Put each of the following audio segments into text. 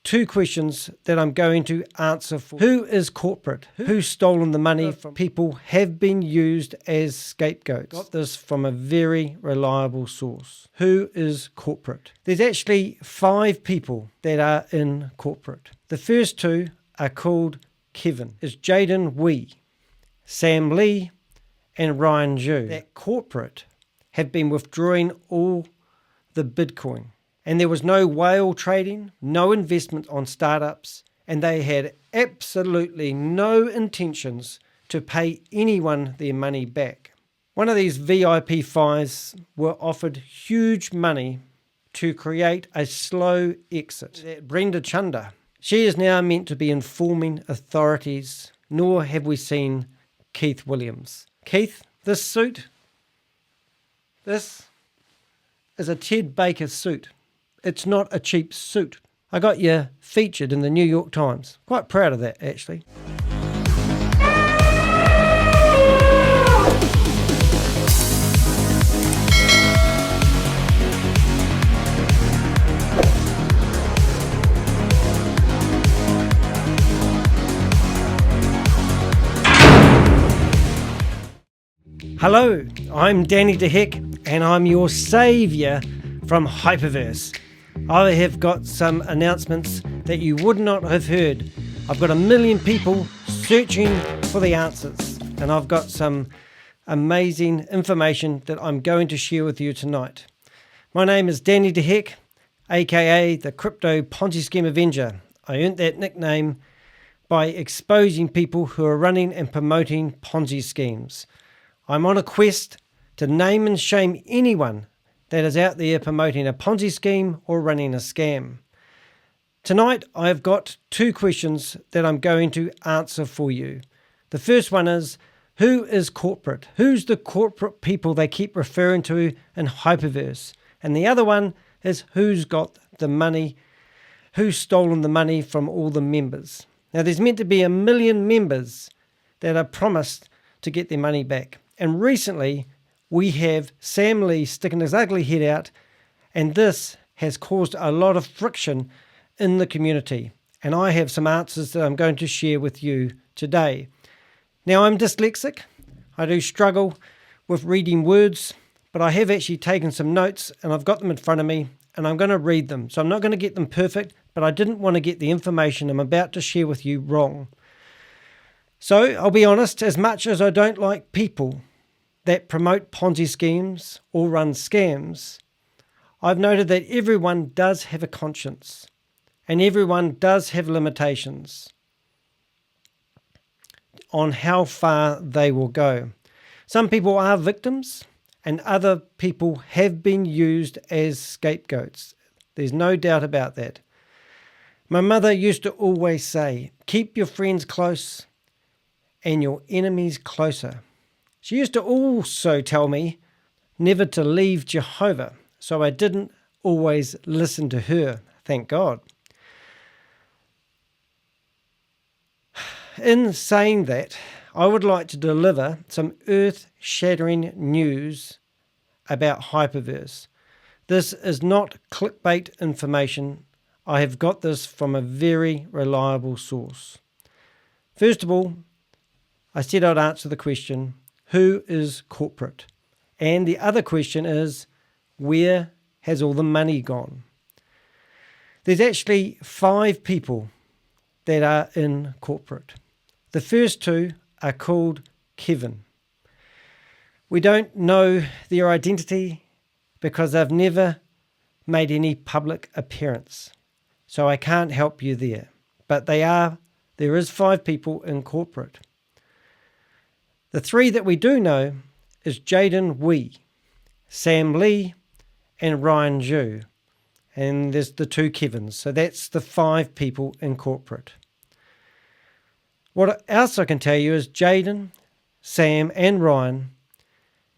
two questions that I'm going to answer for. Who is corporate? Who's stolen the money from people have been used as scapegoats? Got this from a very reliable source. Who is corporate? There's actually 5 people that are in corporate. The first 2 are called Kevin. It's Jaden Wee, Sam Lee, and Ryan Zhu. That corporate have been withdrawing all the Bitcoin. And there was no whale trading, no investment on startups, and they had absolutely no intentions to pay anyone their money back. One of these VIP fives were offered huge money to create a slow exit. Brenda Chunga, she is now meant to be informing authorities, nor have we seen Keith Williams. Keith, this suit, this is a Ted Baker suit. It's not a cheap suit. I got you featured in the New York Times. Quite proud of that, actually. Hello, I'm Danny DeHeck, and I'm your saviour from HyperVerse. I have got some announcements that you would not have heard. I've got 1 million people searching for the answers, and I've got some amazing information that I'm going to share with you tonight. My name is Danny DeHeck, aka the Crypto Ponzi Scheme Avenger. I earned that nickname by exposing people who are running and promoting Ponzi schemes. I'm on a quest to name and shame anyone that is out there promoting a Ponzi scheme or running a scam. Tonight, I've got 2 questions that I'm going to answer for you. The first one is, who is corporate? Who's the corporate people they keep referring to in HyperVerse? And the other one is, who's got the money? Who's stolen the money from all the members? Now, there's meant to be 1 million members that are promised to get their money back. And recently, we have Sam Lee sticking his ugly head out, and this has caused a lot of friction in the community. And I have some answers that I'm going to share with you today. Now, I'm dyslexic. I do struggle with reading words, but I have actually taken some notes, and I've got them in front of me, and I'm going to read them. So I'm not going to get them perfect, but I didn't want to get the information I'm about to share with you wrong. So I'll be honest, as much as I don't like people that promote Ponzi schemes or run scams, I've noted that everyone does have a conscience and everyone does have limitations on how far they will go. Some people are victims and other people have been used as scapegoats. There's no doubt about that. My mother used to always say, keep your friends close and your enemies closer. She used to also tell me never to leave Jehovah, so I didn't always listen to her, thank God. In saying that, I would like to deliver some earth-shattering news about HyperVerse. This is not clickbait information. I have got this from a very reliable source. First of all, I said I'd answer the question, who is corporate? And the other question is, where has all the money gone? There's actually 5 people that are in corporate. The first 2 are called Kevin. We don't know their identity because they've never made any public appearance. So I can't help you there. But there is 5 people in corporate. The 3 that we do know is Jaden Wee, Sam Lee, and Ryan Zhu. And there's the 2 Kevins. So that's the 5 people in corporate. What else I can tell you is Jaden, Sam, and Ryan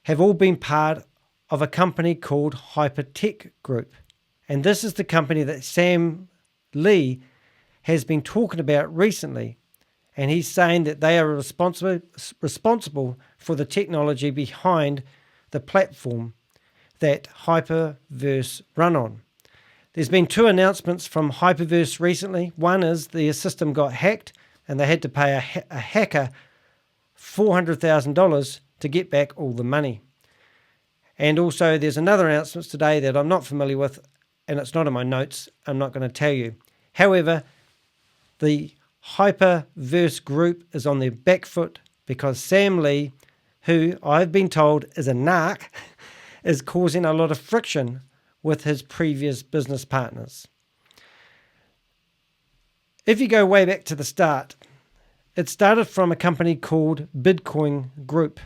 have all been part of a company called Hypertech Group. And this is the company that Sam Lee has been talking about recently. And he's saying that they are responsible for the technology behind the platform that HyperVerse run on. There's been two announcements from HyperVerse recently. One is their system got hacked and they had to pay a hacker $400,000 to get back all the money. And also there's another announcement today that I'm not familiar with, and it's not in my notes. I'm not going to tell you. However, the HyperVerse group is on their back foot because Sam Lee, who I've been told is a narc, is causing a lot of friction with his previous business partners. If you go way back to the start, it started from a company called Bitcoin Group.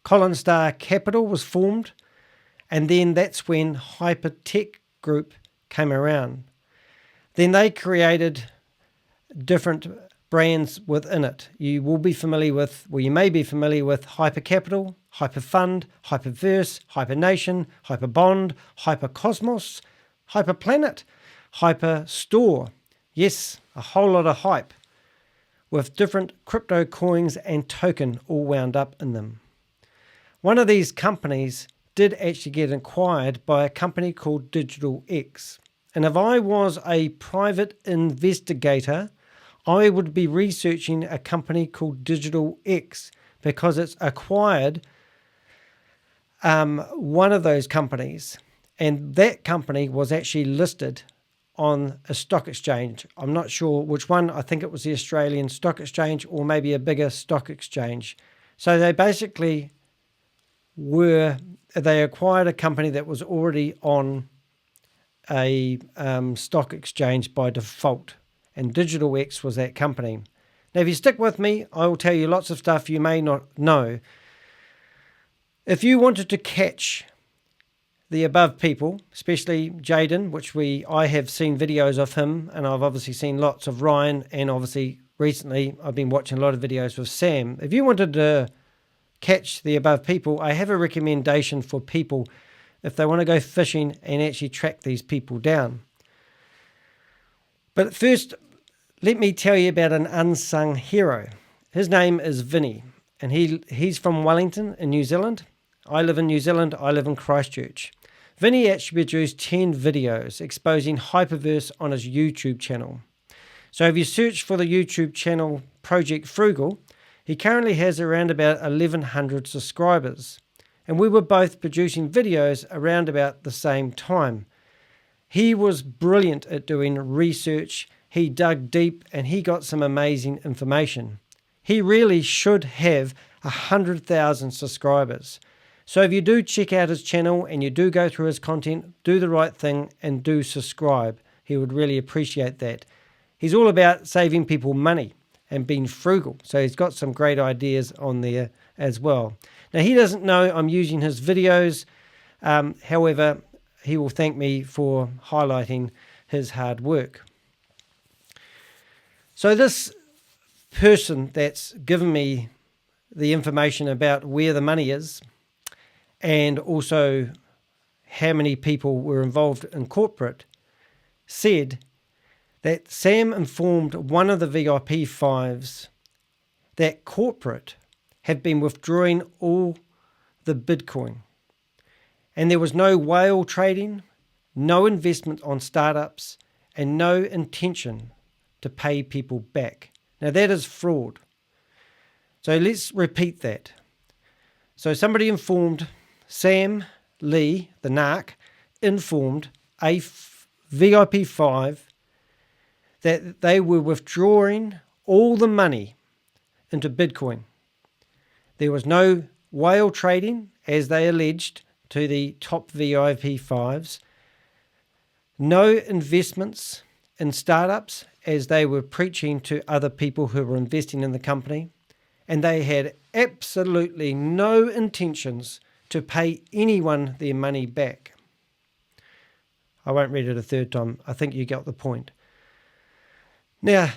Colin Star Capital was formed, and then that's when Hypertech Group came around. Then they created different brands within it. You will be familiar with, well, you may be familiar with Hypercapital, Hyperfund, HyperVerse, Hypernation, Hyperbond, HyperCosmos, Hyperplanet, Hyperstore. Yes, a whole lot of hype, with different crypto coins and token all wound up in them. One of these companies did actually get acquired by a company called Digital X. And if I was a private investigator, I would be researching a company called Digital X because it's acquired one of those companies. And that company was actually listed on a stock exchange. I'm not sure which one. I think it was the Australian Stock Exchange or maybe a bigger stock exchange. So they basically they acquired a company that was already on a stock exchange by default. And Digital X was that company. Now, if you stick with me, I will tell you lots of stuff you may not know. If you wanted to catch the above people, especially Jaden, which I have seen videos of him, and I've obviously seen lots of Ryan, and obviously recently I've been watching a lot of videos with Sam. If you wanted to catch the above people, I have a recommendation for people if they want to go fishing and actually track these people down. But first, let me tell you about an unsung hero. His name is Vinny, and he's from Wellington in New Zealand. I live in New Zealand. I live in Christchurch. Vinny actually produced 10 videos exposing HyperVerse on his YouTube channel. So if you search for the YouTube channel Project Frugal, he currently has around about 1,100 subscribers. And we were both producing videos around about the same time. He was brilliant at doing research. He dug deep and he got some amazing information. He really should have 100,000 subscribers. So if you do check out his channel and you do go through his content, do the right thing and do subscribe. He would really appreciate that. He's all about saving people money and being frugal. So he's got some great ideas on there as well. Now, he doesn't know I'm using his videos. However, he will thank me for highlighting his hard work. So this person that's given me the information about where the money is and also how many people were involved in corporate said that Sam informed one of the VIP fives that corporate have been withdrawing all the Bitcoin. And there was no whale trading, no investment on startups, and no intention to pay people back. Now that is fraud. So let's repeat that. So somebody informed Sam Lee, the narc, informed a VIP 5 that they were withdrawing all the money into Bitcoin. There was no whale trading, as they alleged to the top VIP 5s. No investments in startups, as they were preaching to other people who were investing in the company. And they had absolutely no intentions to pay anyone their money back. I won't read it a third time. I think you got the point. Now,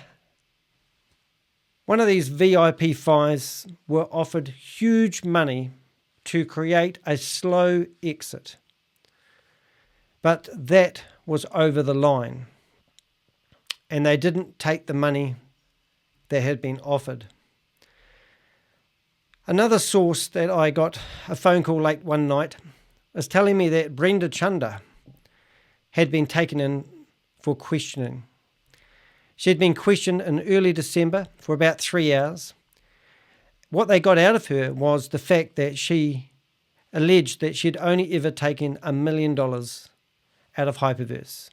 one of these VIP 5s were offered huge money to create a slow exit. But that was over the line. And they didn't take the money that had been offered. Another source that I got a phone call late one night was telling me that Brenda Chunga had been taken in for questioning. She had been questioned in early December for about 3 hours. What they got out of her was the fact that she alleged that she'd only ever taken $1 million out of HyperVerse.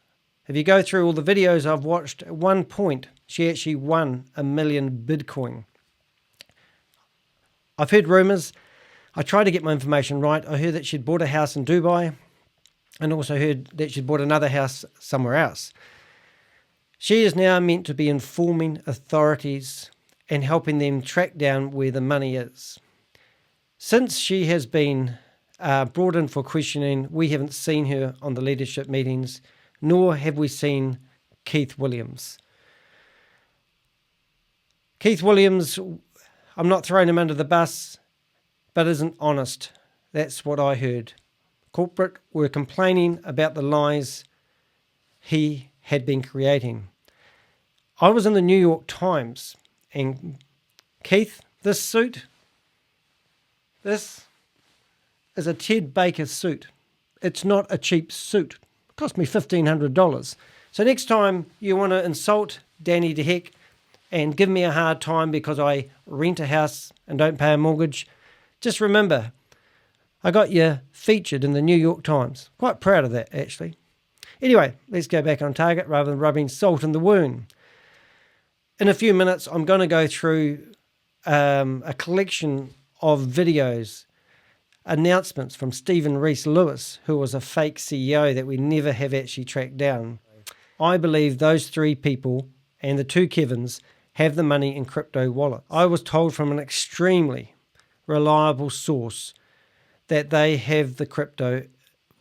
If you go through all the videos I've watched, at one point she actually won 1 million Bitcoin. I've heard rumours. I tried to get my information right. I heard that she'd bought a house in Dubai and also heard that she'd bought another house somewhere else. She is now meant to be informing authorities and helping them track down where the money is. Since she has been brought in for questioning, we haven't seen her on the leadership meetings, nor have we seen Keith Williams. Keith Williams, I'm not throwing him under the bus, but isn't honest. That's what I heard. Corporate were complaining about the lies he had been creating. I was in the New York Times, and Keith, this suit, this is a Ted Baker suit. It's not a cheap suit. It cost me $1,500. So next time you want to insult Danny de Heck and give me a hard time because I rent a house and don't pay a mortgage, just remember, I got you featured in the New York Times. Quite proud of that, actually. Anyway, let's go back on target rather than rubbing salt in the wound. In a few minutes, I'm going to go through a collection of videos, announcements from Stephen Reece Lewis, who was a fake CEO that we never have actually tracked down. I believe those 3 people and the 2 Kevins have the money in crypto wallets. I was told from an extremely reliable source that they have the crypto,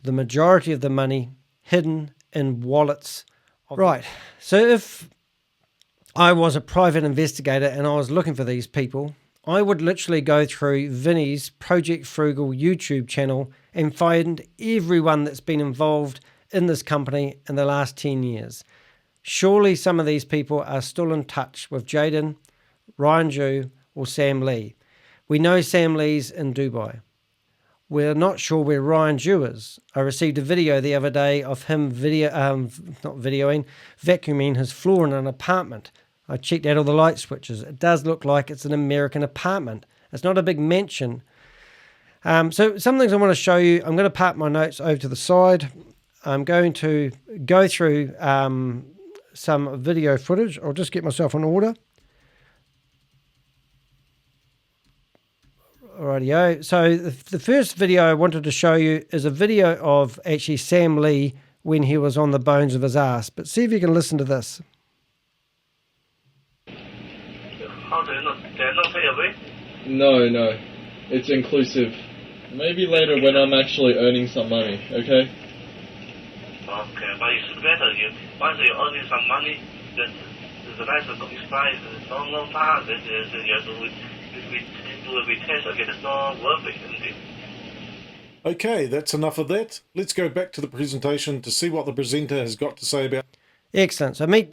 the majority of the money, hidden in wallets. Right, so if I was a private investigator and I was looking for these people, I would literally go through Vinny's Project Frugal YouTube channel and find everyone that's been involved in this company in the last 10 years. Surely some of these people are still in touch with Jaden, Ryan Ju, or Sam Lee. We know Sam Lee's in Dubai. We're not sure where Ryan Ju is. I received a video the other day of him vacuuming his floor in an apartment. I checked out all the light switches. It does look like it's an American apartment. It's not a big mansion. So some things I want to show you. I'm going to park my notes over to the side. I'm going to go through some video footage. I'll just get myself in order. Alrighty-o. So the first video I wanted to show you is a video of actually Sam Lee when he was on the bones of his ass. But see if you can listen to this. How do you know? They're not pay away? No. It's inclusive. Maybe later when I'm actually earning some money, okay? Okay, but it's better once you're earning some money, the license expires in a long time, then you have to do a retest again. It's not worth it, isn't it? Okay, that's enough of that. Let's go back to the presentation to see what the presenter has got to say about. Excellent. So meet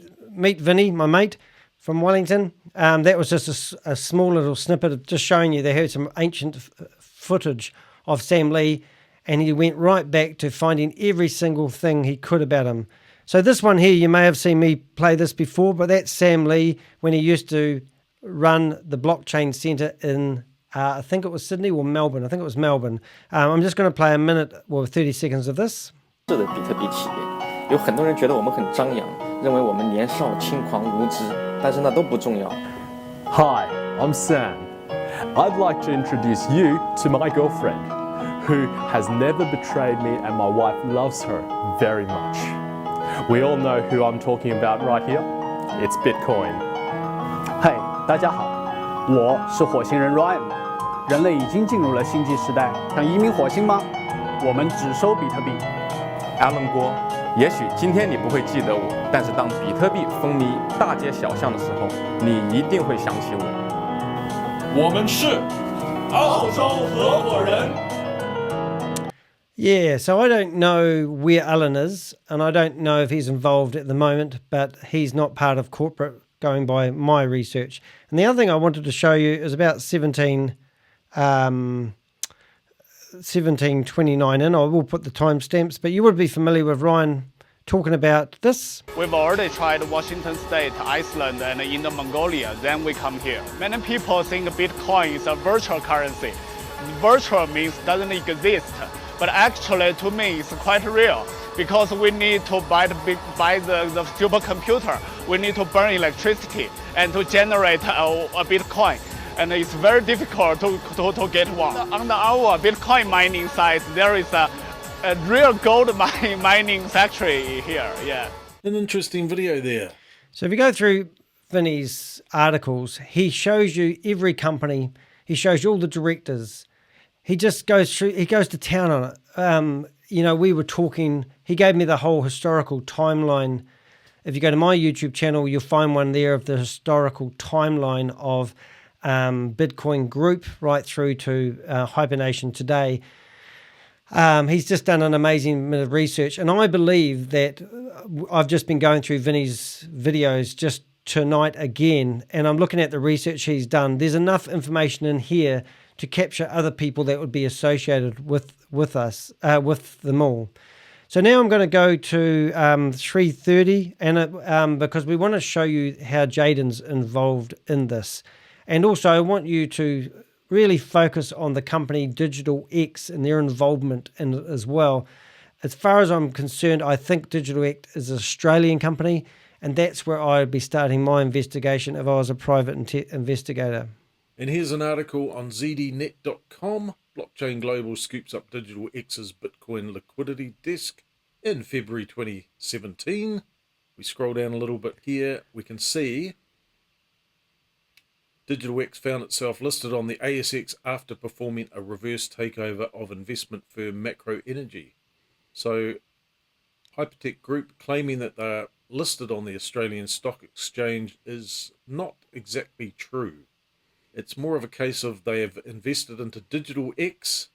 Vinny, my mate from Wellington. That was just a small little snippet of just showing you they had some ancient footage of Sam Lee, and he went right back to finding every single thing he could about him. So this one here, you may have seen me play this before, but that's Sam Lee when he used to run the blockchain center in, I think it was Sydney or Melbourne. I think it was Melbourne. I'm just going to play a minute or 30 seconds of this. 是的比特币企业，有很多人觉得我们很张扬，认为我们年少轻狂无知，但是那都不重要。 Hi, I'm Sam. I'd like to introduce you to my girlfriend, who has never betrayed me and my wife loves her very much. We all know who I'm talking about right here. It's Bitcoin. 嘿，大家好，我是火星人 Ryan。人类已经进入了星际时代，想移民火星吗？我们只收比特币。Alan 郭，也许今天你不会记得我，但是当比特币风靡大街小巷的时候，你一定会想起我。我们是澳洲合伙人。 Yeah, so I don't know where Alan is, and I don't know if he's involved at the moment, but he's not part of corporate, going by my research. And the other thing I wanted to show you is about 1729 in. I will put the timestamps, but you would be familiar with Ryan talking about this. We've already tried Washington State, Iceland, and Inner Mongolia. Then we come here. Many people think Bitcoin is a virtual currency. Virtual means doesn't exist, but actually to me it's quite real because we need to buy the supercomputer. We need to burn electricity and to generate a Bitcoin. And it's very difficult to get one. On our Bitcoin mining site, there is a real gold mining factory here. Yeah. An interesting video there. So if you go through Vinny's articles, he shows you every company. He shows you all the directors. He just goes through. He goes to town on it. You know, we were talking. He gave me the whole historical timeline. If you go to my YouTube channel, you'll find one there of the historical timeline of Bitcoin Group right through to Hibernation today. He's just done an amazing bit of research, and I believe that I've just been going through Vinny's videos just tonight again, and I'm looking at the research he's done. There's enough information in here to capture other people that would be associated with us, with them all. So now I'm going to go to 3:30, and because we want to show you how Jaden's involved in this. And also I want you to really focus on the company Digital X and their involvement in it as well. As far as I'm concerned, I think Digital X is an Australian company, and that's where I would be starting my investigation if I was a private investigator. And here's an article on zdnet.com. Blockchain Global scoops up Digital X's Bitcoin liquidity desk in February 2017. We scroll down a little bit here. We can see Digital X found itself listed on the ASX after performing a reverse takeover of investment firm Macro Energy. So Hypertech Group claiming that they're listed on the Australian Stock Exchange is not exactly true. It's more of a case of they have invested into Digital X,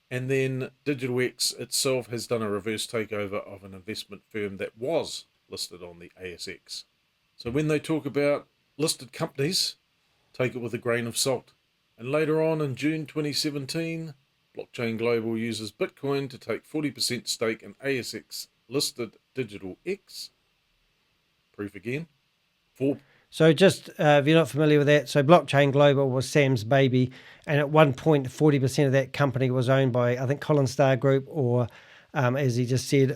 and then Digital X itself has done a reverse takeover of an investment firm that was listed on the ASX. So when they talk about listed companies, take it with a grain of salt. And later on in June 2017, Blockchain Global uses Bitcoin to take 40% stake in ASX listed Digital X. Proof again. So just, if you're not familiar with that, so Blockchain Global was Sam's baby, and at one point 40% of that company was owned by, I think, Colin Star Group, or as he just said,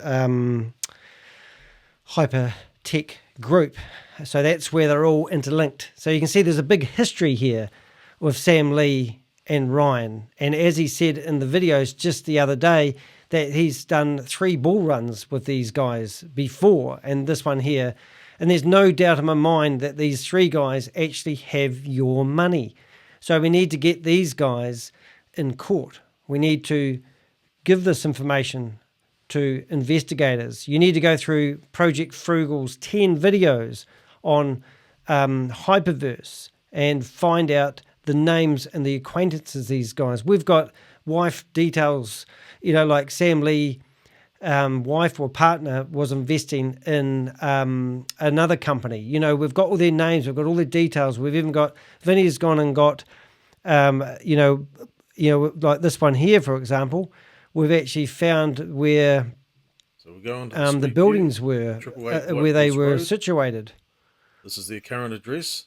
HyperTech Group. So that's where they're all interlinked. So you can see there's a big history here with Sam Lee and Ryan. And as he said in the videos just the other day, that he's done 3 bull runs with these guys before, and this one here. And there's no doubt in my mind that these 3 guys actually have your money. So we need to get these guys in court. We need to give this information to investigators. You need to go through Project Frugal's 10 videos on HyperVerse and find out the names and the acquaintances of these guys. We've got wife details, you know, like Sam Lee, wife or partner was investing in another company. You know, we've got all their names, we've got all their details. We've even got, Vinny's gone and got, you know, like this one here, for example. We've actually found where the buildings were, where they were situated. This is their current address.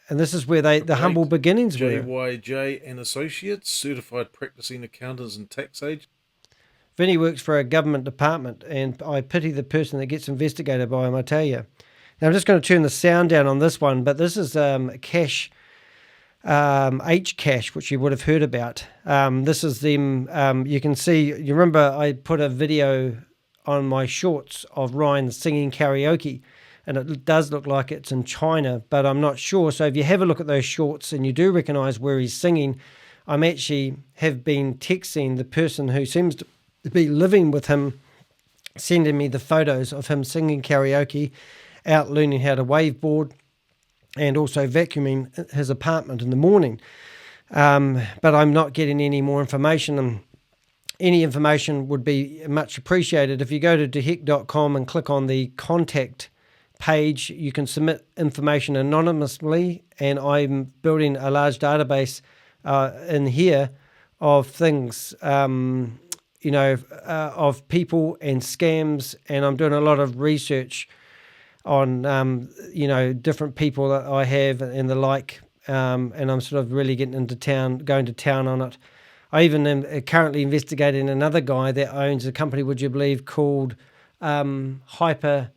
And this is where the humble beginnings were. JYJ and Associates, certified practicing accountants and tax agents. Vinny works for a government department, and I pity the person that gets investigated by him, I tell you. Now, I'm just going to turn the sound down on this one, but this is Cash, Hcash, which you would have heard about. This is them. You can see, you remember I put a video on my shorts of Ryan singing karaoke, and it does look like it's in China, but I'm not sure. So if you have a look at those shorts and you do recognize where he's singing, I'm actually have been texting the person who seems to be living with him, sending me the photos of him singing karaoke, out learning how to waveboard, and also vacuuming his apartment in the morning. But I'm not getting any more information, and any information would be much appreciated. If you go to dehick.com and click on the contact page, you can submit information anonymously, and I'm building a large database in here of things, of people and scams, and I'm doing a lot of research on, different people that I have and the like, and I'm sort of really going to town on it. I even am currently investigating another guy that owns a company, would you believe, called Hyper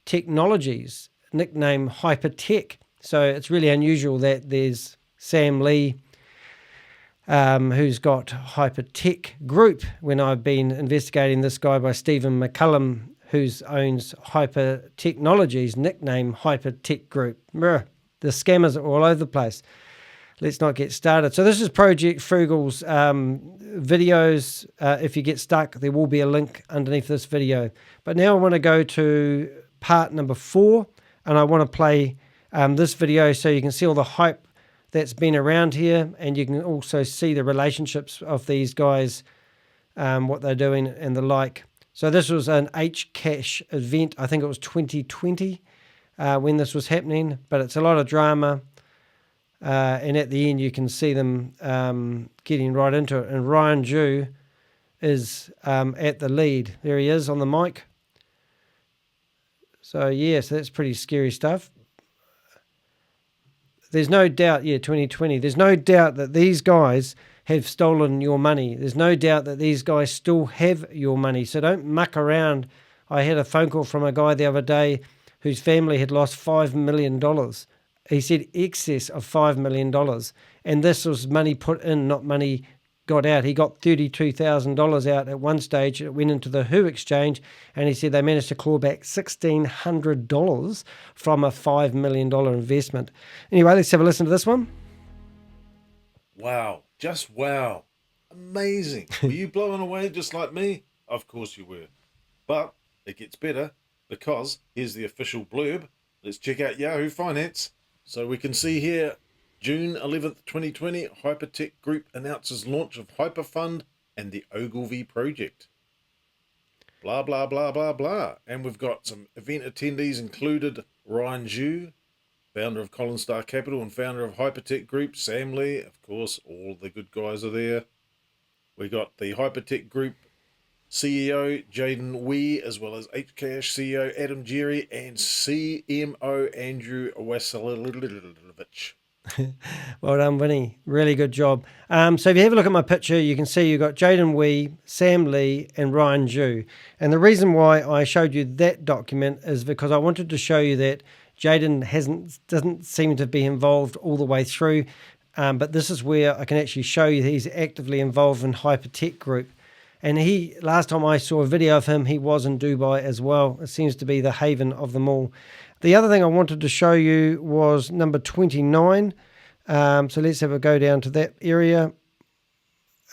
Technologies, nickname Hypertech. So it's really unusual that there's Sam Lee, who's got Hypertech Group, when I've been investigating this guy by Stephen McCullah, who owns Hyper Technologies, nickname Hypertech Group. The scammers are all over the place. Let's not get started. So this is Project Frugal's videos. If you get stuck, there will be a link underneath this video. But now I want to go to part number 4, and I want to play this video so you can see all the hype that's been around here, and you can also see the relationships of these guys, what they're doing and the like. So this was an Hcash event. I think it was 2020 when this was happening, but it's a lot of drama. And at the end, you can see them getting right into it. And Ryan Ju is at the lead. There he is on the mic. So, yes, that's pretty scary stuff. There's no doubt, 2020, there's no doubt that these guys have stolen your money. There's no doubt that these guys still have your money. So don't muck around. I had a phone call from a guy the other day whose family had lost $5 million. He said excess of $5 million. And this was money put in, not money got out. He got $32,000 out at one stage. It went into the Who exchange, and he said they managed to claw back $1,600 from a $5 million investment. Anyway, let's have a listen to this one. Wow. Just wow. Amazing. Were you blown away just like me? Of course you were. But it gets better, because here's the official blurb. Let's check out Yahoo Finance. So we can see here, June 11th, 2020, Hypertech Group announces launch of Hyperfund and the Ogilvy project. Blah, blah, blah, blah, blah. And we've got some event attendees included Ryan Ju, founder of Collins Star Capital and founder of Hypertech Group, Sam Lee, of course, all the good guys are there. We got the Hypertech Group CEO Jaden Wee, as well as Hcash CEO Adam Jerry and CMO Andrew Wasilovich. Well done, Vinny. Really good job. So if you have a look at my picture, you can see you've got Jaden Wee, Sam Lee, and Ryan Ju. And the reason why I showed you that document is because I wanted to show you that Jaden doesn't seem to be involved all the way through. But this is where I can actually show you that he's actively involved in Hypertech Group. And last time I saw a video of him, he was in Dubai as well. It seems to be the haven of them all. The other thing I wanted to show you was number 29. So let's have a go down to that area.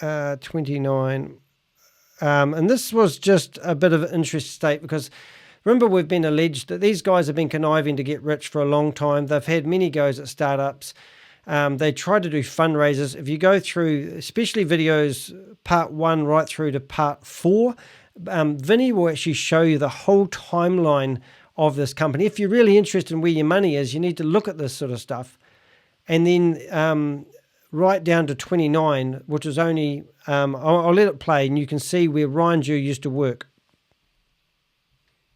29. And this was just a bit of an interest state because remember we've been alleged that these guys have been conniving to get rich for a long time. They've had many goes at startups. They try to do fundraisers. If you go through, especially videos part 1 right through to part 4, Vinny will actually show you the whole timeline of this company. If you're really interested in where your money is, you need to look at this sort of stuff. And then right down to 29, which is only, I'll let it play and you can see where Ryan Ju used to work.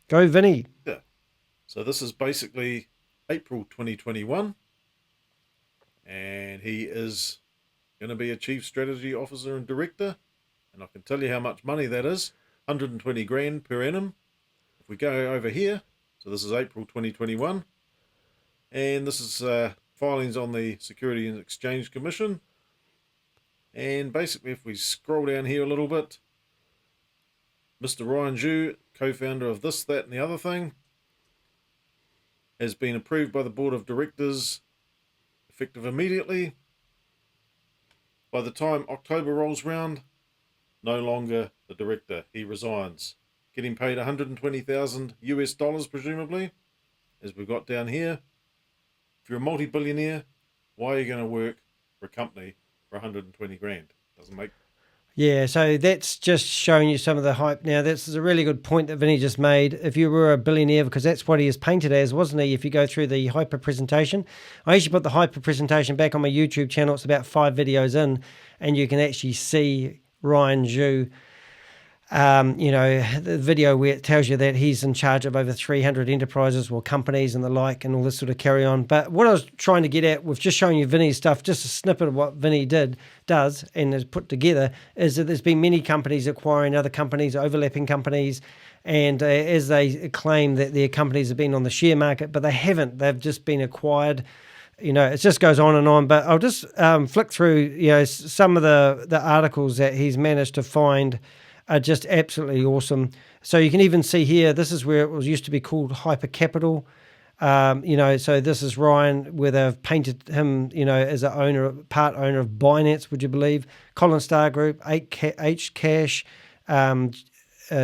Go, Vinny. Yeah. So this is basically April 2021. And he is going to be a chief strategy officer and director. And I can tell you how much money that is. 120 grand per annum. If we go over here, so this is April 2021. And this is filings on the Security and Exchange Commission. And basically, if we scroll down here a little bit, Mr. Ryan Ju, co-founder of this, that, and the other thing, has been approved by the board of directors effective immediately. By the time October rolls round, no longer the director. He resigns. Getting paid $120,000 presumably, as we've got down here. If you're a multi-billionaire, why are you going to work for a company for 120 grand? Doesn't make. Yeah, so that's just showing you some of the hype. Now, this is a really good point that Vinny just made. If you were a billionaire, because that's what he is painted as, wasn't he? If you go through the hyper presentation. I actually put the hyper presentation back on my YouTube channel. It's about 5 videos in, and you can actually see Ryan Ju the video where it tells you that he's in charge of over 300 enterprises or companies and the like and all this sort of carry on. But what I was trying to get at with just showing you Vinny's stuff, just a snippet of what Vinny does and has put together, is that there's been many companies acquiring other companies, overlapping companies, and as they claim that their companies have been on the share market, but they haven't. They've just been acquired. It just goes on and on. But I'll just flick through, some of the articles that he's managed to find are just absolutely awesome. So you can even see here, this is where it was used to be called Hyper Capital. So this is Ryan, where they've painted him, as a part owner of Binance, would you believe? Colin Star Group, H Cash,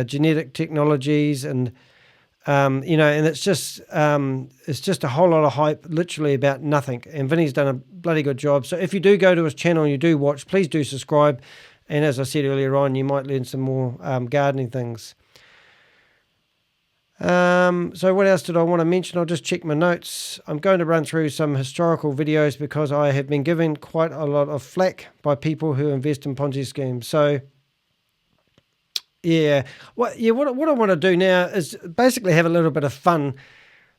Genetic Technologies, and and it's just a whole lot of hype, literally about nothing. And Vinny's done a bloody good job. So if you do go to his channel and you do watch, please do subscribe. And as I said earlier on, you might learn some more gardening things. So what else did I want to mention? I'll just check my notes. I'm going to run through some historical videos because I have been given quite a lot of flack by people who invest in Ponzi schemes. So what I want to do now is basically have a little bit of fun,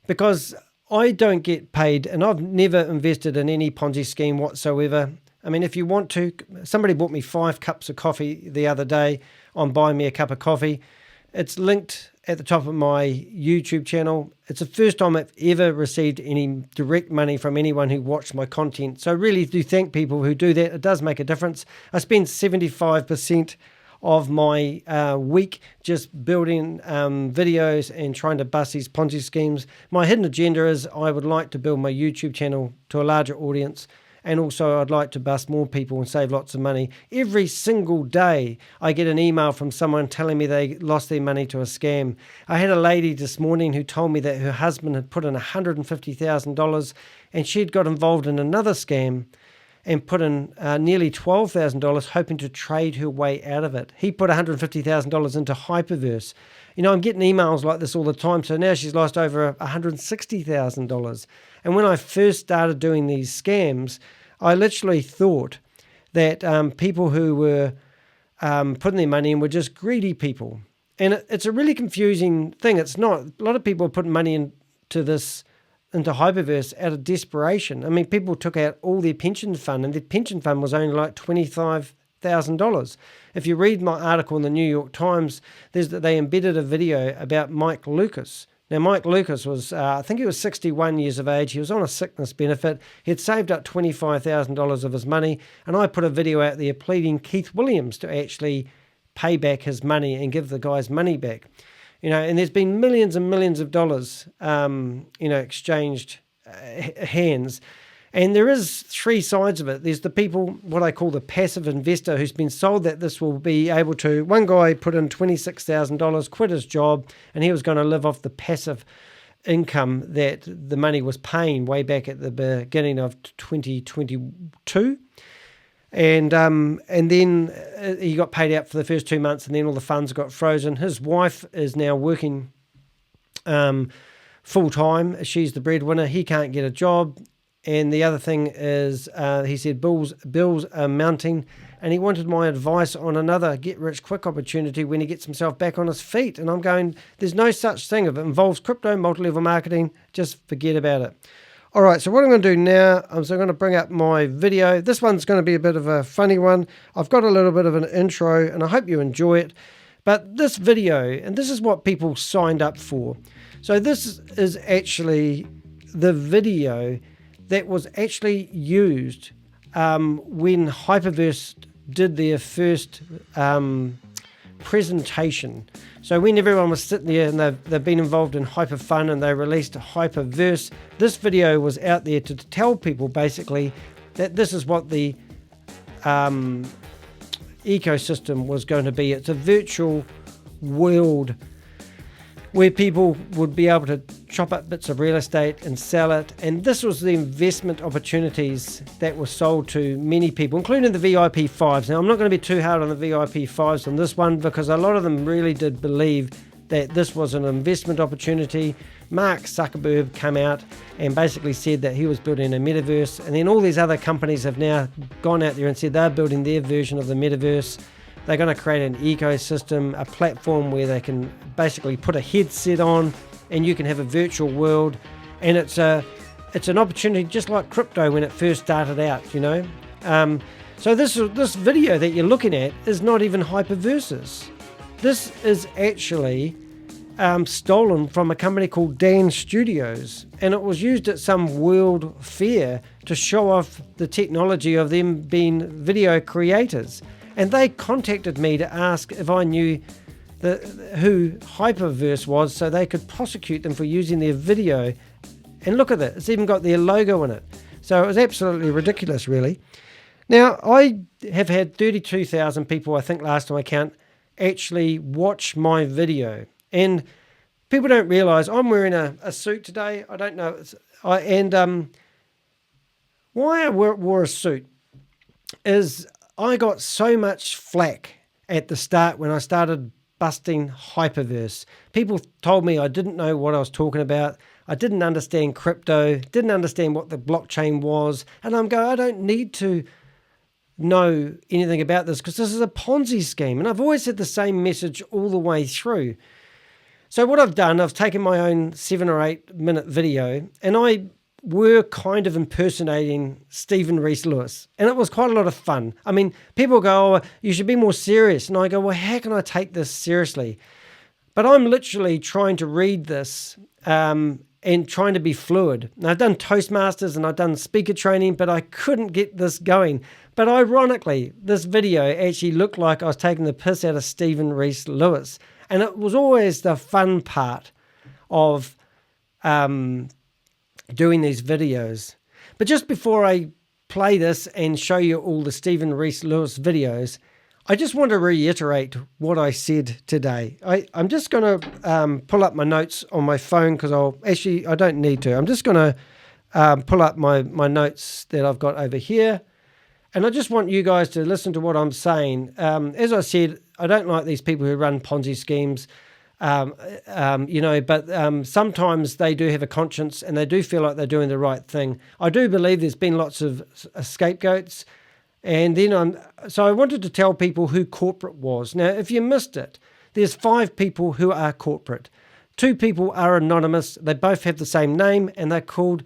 because I don't get paid and I've never invested in any Ponzi scheme whatsoever. I mean, if you want to, somebody bought me 5 cups of coffee the other day on Buy Me a Cup of Coffee. It's linked at the top of my YouTube channel. It's the first time I've ever received any direct money from anyone who watched my content. So I really do thank people who do that. It does make a difference. I spend 75% of my week just building videos and trying to bust these Ponzi schemes. My hidden agenda is I would like to build my YouTube channel to a larger audience. And also I'd like to bust more people and save lots of money. Every single day I get an email from someone telling me they lost their money to a scam. I had a lady this morning who told me that her husband had put in $150,000 and she'd got involved in another scam and put in nearly $12,000 hoping to trade her way out of it. He put $150,000 into HyperVerse. I'm getting emails like this all the time. So now she's lost over $160,000. And when I first started doing these scams, I literally thought that people who were putting their money in were just greedy people. And it's a really confusing thing. It's not. A lot of people are putting money into HyperVerse out of desperation. I mean, people took out all their pension fund, and their pension fund was only like $25,000. If you read my article in the New York Times, they embedded a video about Mike Lucas. Now, Mike Lucas was, I think he was 61 years of age. He was on a sickness benefit. He had saved up $25,000 of his money, and I put a video out there pleading Keith Williams to actually pay back his money and give the guy's money back. And there's been millions and millions of dollars, exchanged hands. And there is 3 sides of it. There's the people, what I call the passive investor, who's been sold that this will be able to. One guy put in $26,000, quit his job, and he was going to live off the passive income that the money was paying way back at the beginning of 2022. And then he got paid out for the first 2 months, and then all the funds got frozen. His wife is now working full time. She's the breadwinner. He can't get a job. And the other thing is, he said bills are mounting, and he wanted my advice on another get-rich-quick opportunity when he gets himself back on his feet. And I'm going, there's no such thing. If it involves crypto, multi-level marketing, just forget about it. All right, so what I'm going to do now is I'm going to bring up my video. This one's going to be a bit of a funny one. I've got a little bit of an intro, and I hope you enjoy it. But this video, and this is what people signed up for. So this is actually the video that was actually used when HyperVerse did their first presentation. So when everyone was sitting there and they've been involved in HyperFun and they released HyperVerse, this video was out there to tell people basically that this is what the ecosystem was going to be. It's a virtual world where people would be able to chop up bits of real estate and sell it. And this was the investment opportunities that were sold to many people, including the VIP 5s. Now, I'm not going to be too hard on the VIP 5s on this one, because a lot of them really did believe that this was an investment opportunity. Mark Zuckerberg came out and basically said that he was building a metaverse. And then all these other companies have now gone out there and said they're building their version of the metaverse. They're going to create an ecosystem, a platform where they can basically put a headset on and you can have a virtual world. And it's an opportunity just like crypto when it first started out, you know. So this video that you're looking at is not even HyperVerse's. This is actually stolen from a company called Dan Studios, and it was used at some world fair to show off the technology of them being video creators. And they contacted me to ask if I knew who HyperVerse was so they could prosecute them for using their video. And look at it, it's even got their logo in it. So it was absolutely ridiculous, really. Now, I have had 32,000 people, I think last time I count, actually watch my video. And people don't realise I'm wearing a suit today. I don't know. Why I wore a suit is I got so much flack at the start when I started busting HyperVerse. People told me I didn't know what I was talking about. I didn't understand crypto, didn't understand what the blockchain was. And I'm going, I don't need to know anything about this because this is a Ponzi scheme. And I've always had the same message all the way through. So what I've done, I've taken my own 7 or 8 minute video and I were kind of impersonating Stephen Reece Lewis. And it was quite a lot of fun. I mean, people go, oh, you should be more serious. And I go, well, how can I take this seriously? But I'm literally trying to read this and trying to be fluid. Now, I've done Toastmasters and I've done speaker training, but I couldn't get this going. But ironically, this video actually looked like I was taking the piss out of Stephen Reece Lewis. And it was always the fun part of doing these videos. But just before I play this and show you all the Stephen Reece Lewis videos, I just want to reiterate what I said today. I'm just going to pull up my notes on my phone because I don't need to. I'm just going to pull up my notes that I've got over here. And I just want you guys to listen to what I'm saying. As I said, I don't like these people who run Ponzi schemes, but sometimes they do have a conscience and they do feel like they're doing the right thing. I do believe there's been lots of scapegoats. And then so I wanted to tell people who corporate was. Now, if you missed it, there's 5 people who are corporate. 2 people are anonymous. They both have the same name and they're called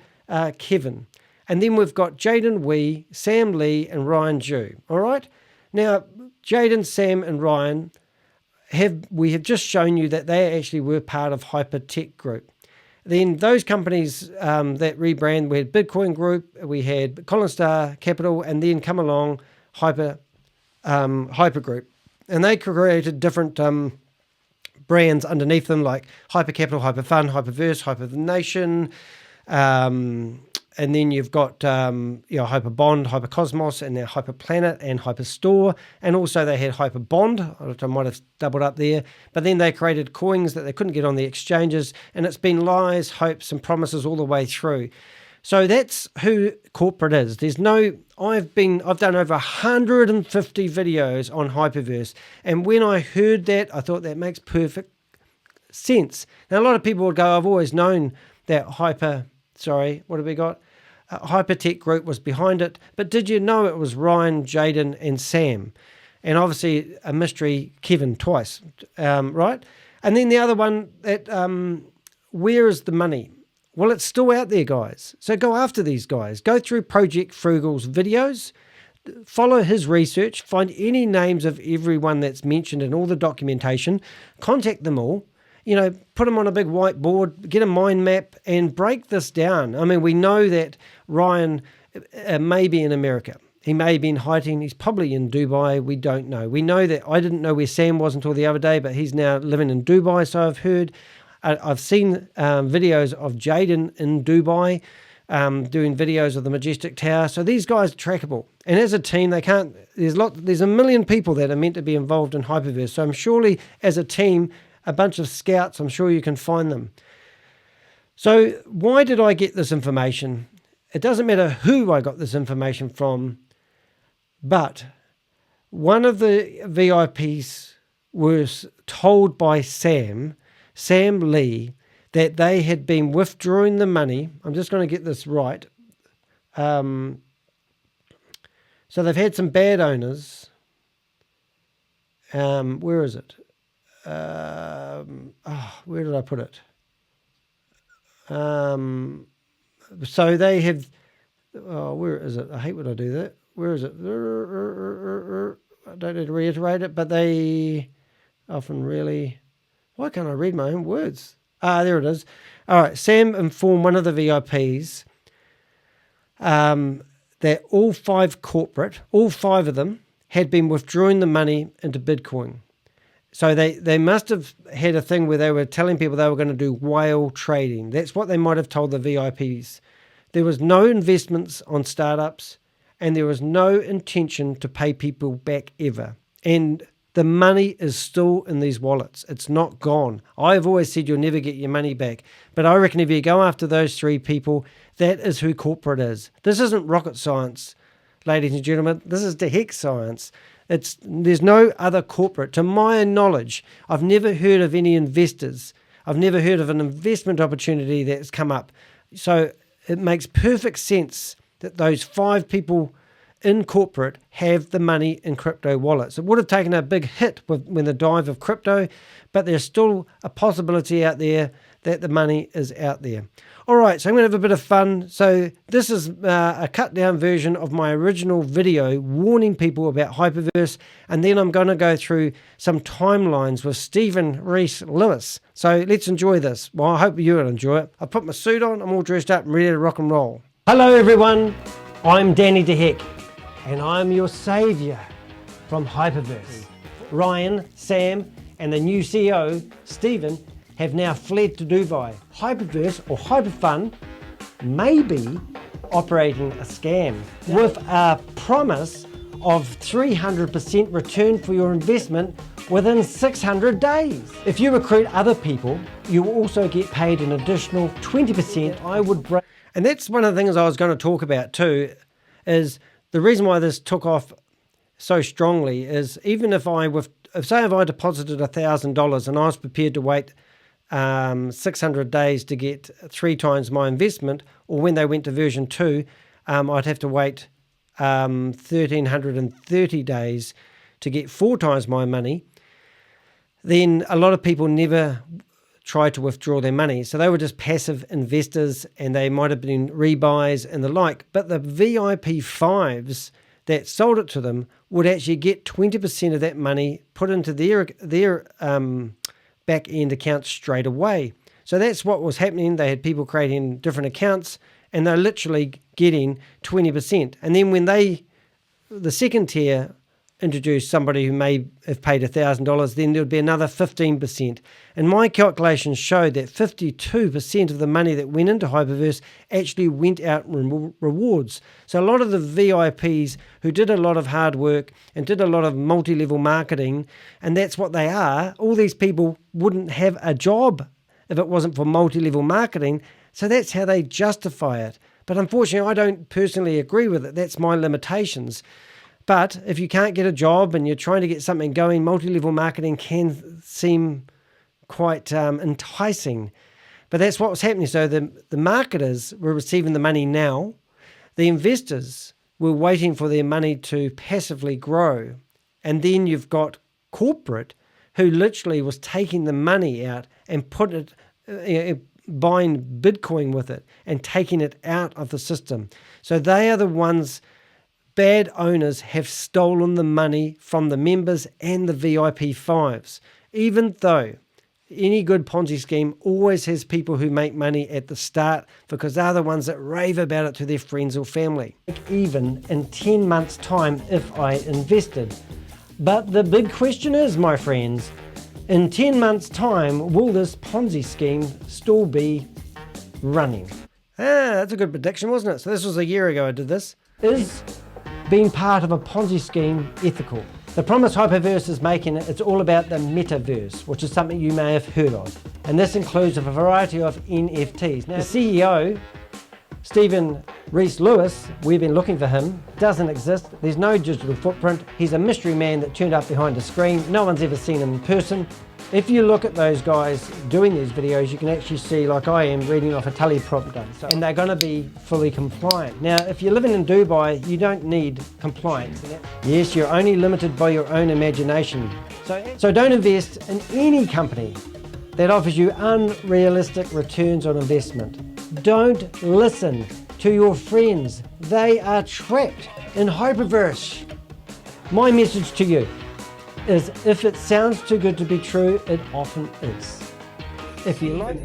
Kevin. And then we've got Jaden Wee, Sam Lee, and Ryan Jew. All right? Now, Jaden, Sam, and Ryan, we have just shown you that they actually were part of HyperTech Group. Then those companies that rebrand, we had Bitcoin Group, we had McCullah Star Capital, and then come along Hyper Group. And they created different brands underneath them like Hyper Capital, Hyper Fund, HyperVerse, Hyper the Nation, and then you've got Hyper Bond, HyperCosmos, and now Hyper Planet and Hyper Store. And also they had Hyper Bond, which I might have doubled up there. But then they created coins that they couldn't get on the exchanges. And it's been lies, hopes, and promises all the way through. So that's who corporate is. I've done over 150 videos on HyperVerse. And when I heard that, I thought that makes perfect sense. Now, a lot of people would go, I've always known that HyperTech Group was behind it, but did you know it was Ryan, Jaden, and Sam? And obviously a mystery Kevin twice, right? And then the other one, where is the money? Well, it's still out there, guys. So go after these guys. Go through Project Frugal's videos, follow his research, find any names of everyone that's mentioned in all the documentation, contact them all. Put them on a big whiteboard, get a mind map, and break this down. I mean, we know that Ryan may be in America. He may be in hiding. He's probably in Dubai. We don't know. We know that I didn't know where Sam was until the other day, but he's now living in Dubai, so I've heard. I've seen videos of Jaden in Dubai doing videos of the Majestic Tower. So these guys are trackable. And as a team, they can't. There's a million people that are meant to be involved in HyperVerse. So I'm surely, as a team, a bunch of scouts, I'm sure you can find them. So why did I get this information? It doesn't matter who I got this information from, but one of the VIPs was told by Sam Lee, that they had been withdrawing the money. I'm just going to get this right. So they've had some bad owners. Where is it? Where did I put it? So they have, where is it? I hate when I do that. Where is it? I don't need to reiterate it, but they often really, why can't I read my own words? There it is. All right, Sam informed one of the VIPs that all five of them had been withdrawing the money into Bitcoin. So they must have had a thing where they were telling people they were going to do whale trading. That's what they might have told the VIPs. There was no investments on startups, and there was no intention to pay people back ever. And the money is still in these wallets. It's not gone. I've always said you'll never get your money back. But I reckon if you go after those three people, that is who corporate is. This isn't rocket science, ladies and gentlemen. This is the heck science. There's no other corporate. To my knowledge, I've never heard of any investors. I've never heard of an investment opportunity that's come up. So it makes perfect sense that those five people in corporate have the money in crypto wallets. It would have taken a big hit when the dive of crypto, but there's still a possibility out there that the money is out there. All right, so I'm going to have a bit of fun. So this is a cut down version of my original video warning people about HyperVerse, and then I'm going to go through some timelines with Stephen, Reece, Lewis. So let's enjoy this. Well, I hope you'll enjoy it. I put my suit on, I'm all dressed up and ready to rock and roll. Hello everyone, I'm Danny the Heck, and I'm your saviour from HyperVerse. Ryan, Sam, and the new CEO, Stephen, have now fled to Dubai. HyperVerse, or HyperFund, may be operating a scam with a promise of 300% return for your investment within 600 days. If you recruit other people, you will also get paid an additional 20%. I would break. And that's one of the things I was going to talk about too, is the reason why this took off so strongly is even if I deposited $1,000 and I was prepared to wait 600 days to get 3 times my investment, or when they went to version 2, I'd have to wait 1,330 days to get 4 times my money, then a lot of people never tried to withdraw their money. So they were just passive investors, and they might have been rebuys and the like. But the VIP 5s that sold it to them would actually get 20% of that money put into their back-end accounts straight away. So that's what was happening. They had people creating different accounts, and they're literally getting 20%. And then when the second tier introduced somebody who may have paid $1,000, then there would be another 15%. And my calculations showed that 52% of the money that went into HyperVerse actually went out in rewards. So a lot of the VIPs who did a lot of hard work and did a lot of multi-level marketing, and that's what they are, all these people wouldn't have a job if it wasn't for multi-level marketing. So that's how they justify it. But unfortunately, I don't personally agree with it. That's my limitations. But if you can't get a job and you're trying to get something going, multi-level marketing can seem quite enticing. But that's what was happening. So the marketers were receiving the money now. The investors were waiting for their money to passively grow. And then you've got corporate who literally was taking the money out and put it, buying Bitcoin with it and taking it out of the system. So they are the ones. Bad owners have stolen the money from the members and the VIP 5s, even though any good Ponzi scheme always has people who make money at the start because they're the ones that rave about it to their friends or family. Even in 10 months' time if I invested. But the big question is, my friends, in 10 months' time, will this Ponzi scheme still be running? That's a good prediction, wasn't it? So this was a year ago I did this. Is being part of a Ponzi scheme ethical? The promise HyperVerse is making, it's all about the metaverse, which is something you may have heard of. And this includes a variety of NFTs. Now, the CEO, Stephen Reece Lewis, we've been looking for him, doesn't exist. There's no digital footprint. He's a mystery man that turned up behind a screen. No one's ever seen him in person. If you look at those guys doing these videos, you can actually see, like I am, reading off a teleprompter. And they're going to be fully compliant. Now, if you're living in Dubai, you don't need compliance. Yes, you're only limited by your own imagination. So don't invest in any company that offers you unrealistic returns on investment. Don't listen to your friends. They are trapped in HyperVerse. My message to you is, if it sounds too good to be true, it often is. If you like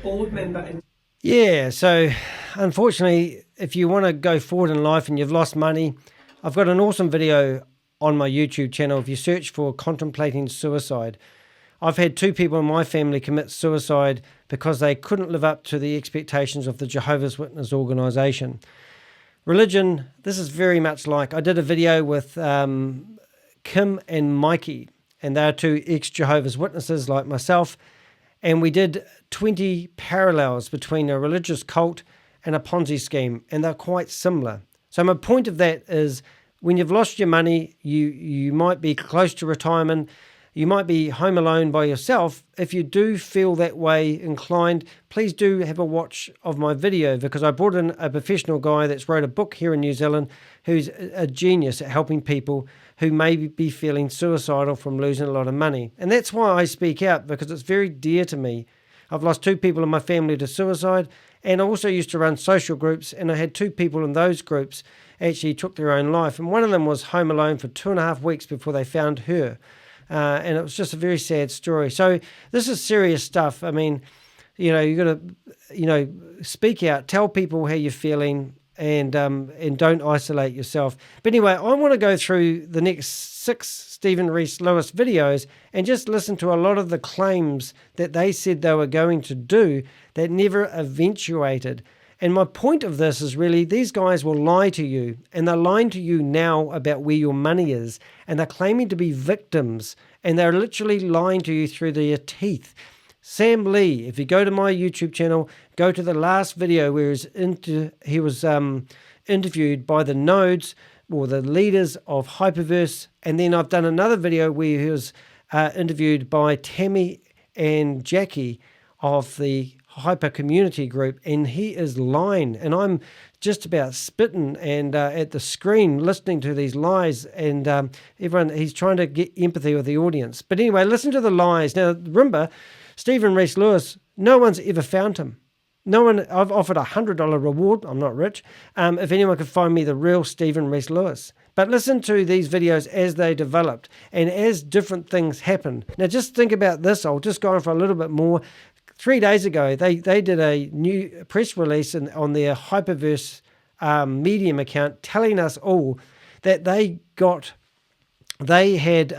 board member. Yeah, so unfortunately, if you want to go forward in life and you've lost money, I've got an awesome video on my YouTube channel. If you search for contemplating suicide, I've had 2 people in my family commit suicide because they couldn't live up to the expectations of the Jehovah's Witness organization. Religion, this is very much like, I did a video with Kim and Mikey, and they're 2 ex-Jehovah's Witnesses like myself, and we did 20 parallels between a religious cult and a Ponzi scheme, and they're quite similar. So my point of that is, when you've lost your money, you might be close to retirement, you might be home alone by yourself. If you do feel that way inclined, please do have a watch of my video, because I brought in a professional guy that's wrote a book here in New Zealand who's a genius at helping people who may be feeling suicidal from losing a lot of money. And that's why I speak out, because it's very dear to me. I've lost 2 people in my family to suicide, and I also used to run social groups, and I had 2 people in those groups actually took their own life. And one of them was home alone for 2.5 weeks before they found her. And it was just a very sad story. So this is serious stuff. I mean, you know, you got to, speak out, tell people how you're feeling, and don't isolate yourself. But anyway, I want to go through the next 6 Stephen Reece Lewis videos and just listen to a lot of the claims that they said they were going to do that never eventuated. And my point of this is really, these guys will lie to you, and they're lying to you now about where your money is, and they're claiming to be victims, and they're literally lying to you through their teeth. Sam Lee, if you go to my YouTube channel, go to the last video where he was interviewed by the nodes, or the leaders of HyperVerse, and then I've done another video where he was interviewed by Tammy and Jackie of the Hyper Community Group, and he is lying, and I'm just about spitting and at the screen listening to these lies, and everyone, he's trying to get empathy with the audience. But anyway, listen to the lies. Now remember, Stephen Reece Lewis, no one's ever found him. No one. I've offered a $100 reward. I'm not rich. If anyone could find me the real Stephen Reece Lewis. But listen to these videos as they developed and as different things happen. Now just think about this. I'll just go on for a little bit more. 3 days ago, they did a new press release on their HyperVerse Medium account, telling us all that they had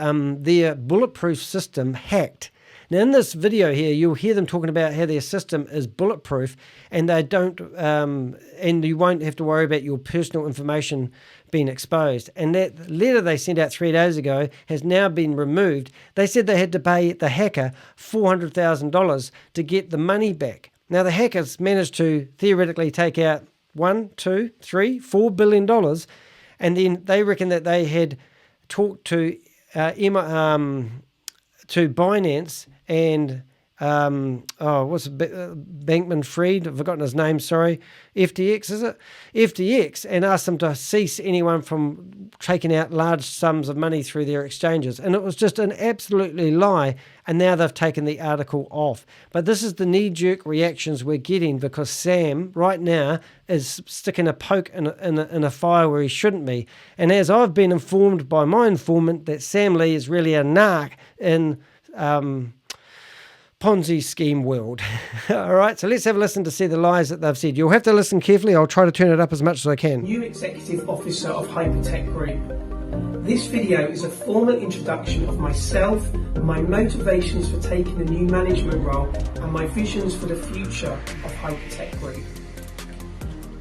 their bulletproof system hacked. Now in this video here, you'll hear them talking about how their system is bulletproof, and they don't, and you won't have to worry about your personal information being exposed. And that letter they sent out 3 days ago has now been removed. They said they had to pay the hacker $400,000 to get the money back. Now the hackers managed to theoretically take out $1, $2, $3, $4 billion, and then they reckon that they had talked to Binance and Bankman Fried, I've forgotten his name, sorry, FTX, is it? FTX, and asked them to cease anyone from taking out large sums of money through their exchanges. And it was just an absolutely lie, and now they've taken the article off. But this is the knee-jerk reactions we're getting because Sam, right now, is sticking a poke in a fire where he shouldn't be. And as I've been informed by my informant, that Sam Lee is really a narc in Ponzi scheme world. All right, so let's have a listen to see the lies that they've said. You'll have to listen carefully. I'll try to turn it up as much as I can. New Executive Officer of HyperTech Group. This video is a formal introduction of myself, my motivations for taking a new management role, and my visions for the future of HyperTech Group.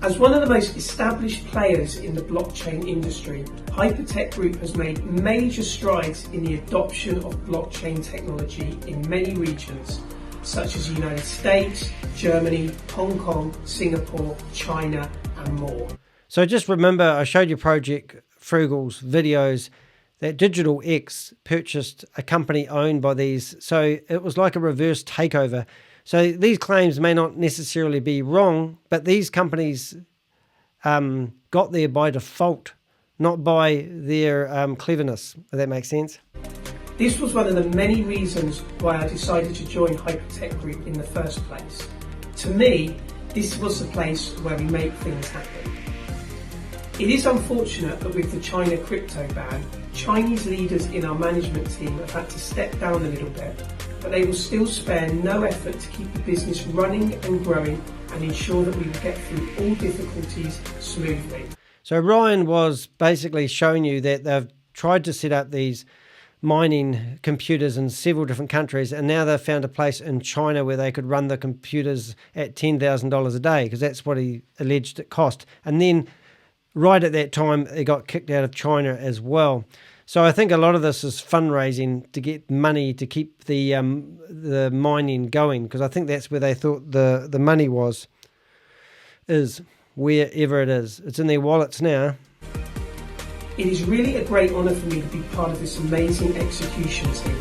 As one of the most established players in the blockchain industry, HyperTech Group has made major strides in the adoption of blockchain technology in many regions, such as the United States, Germany, Hong Kong, Singapore, China, and and more. So just remember, I showed you Project Frugal's videos that Digital X purchased a company owned by these. So it was like a reverse takeover. So these claims may not necessarily be wrong, but these companies got there by default, not by their cleverness, if that makes sense. This was one of the many reasons why I decided to join HyperTech Group in the first place. To me, this was the place where we make things happen. It is unfortunate that with the China crypto ban, Chinese leaders in our management team have had to step down a little bit, but they will still spare no effort to keep the business running and growing and ensure that we will get through all difficulties smoothly. So Ryan was basically showing you that they've tried to set up these mining computers in several different countries, and now they've found a place in China where they could run the computers at $10,000 a day, because that's what he alleged it cost. And then right at that time, they got kicked out of China as well. So I think a lot of this is fundraising to get money to keep the mining going, because I think that's where they thought the money is wherever it is. It's in their wallets now. It is really a great honour for me to be part of this amazing execution team.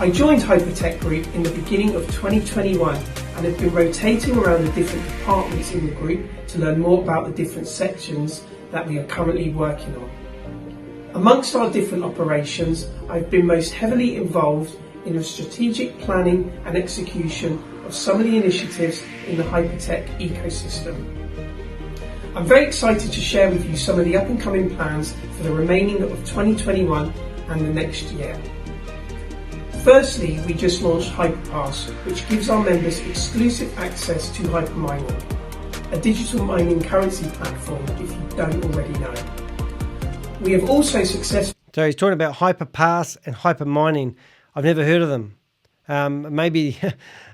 I joined HyperTech Group in the beginning of 2021 and have been rotating around the different departments in the group to learn more about the different sections that we are currently working on. Amongst our different operations, I've been most heavily involved in the strategic planning and execution of some of the initiatives in the HyperTech ecosystem. I'm very excited to share with you some of the up and coming plans for the remaining of 2021 and the next year. Firstly, we just launched HyperPass, which gives our members exclusive access to hypermining, a digital mining currency platform if you don't already know. We have also successfully... So he's talking about HyperPass and hypermining. I've never heard of them. Maybe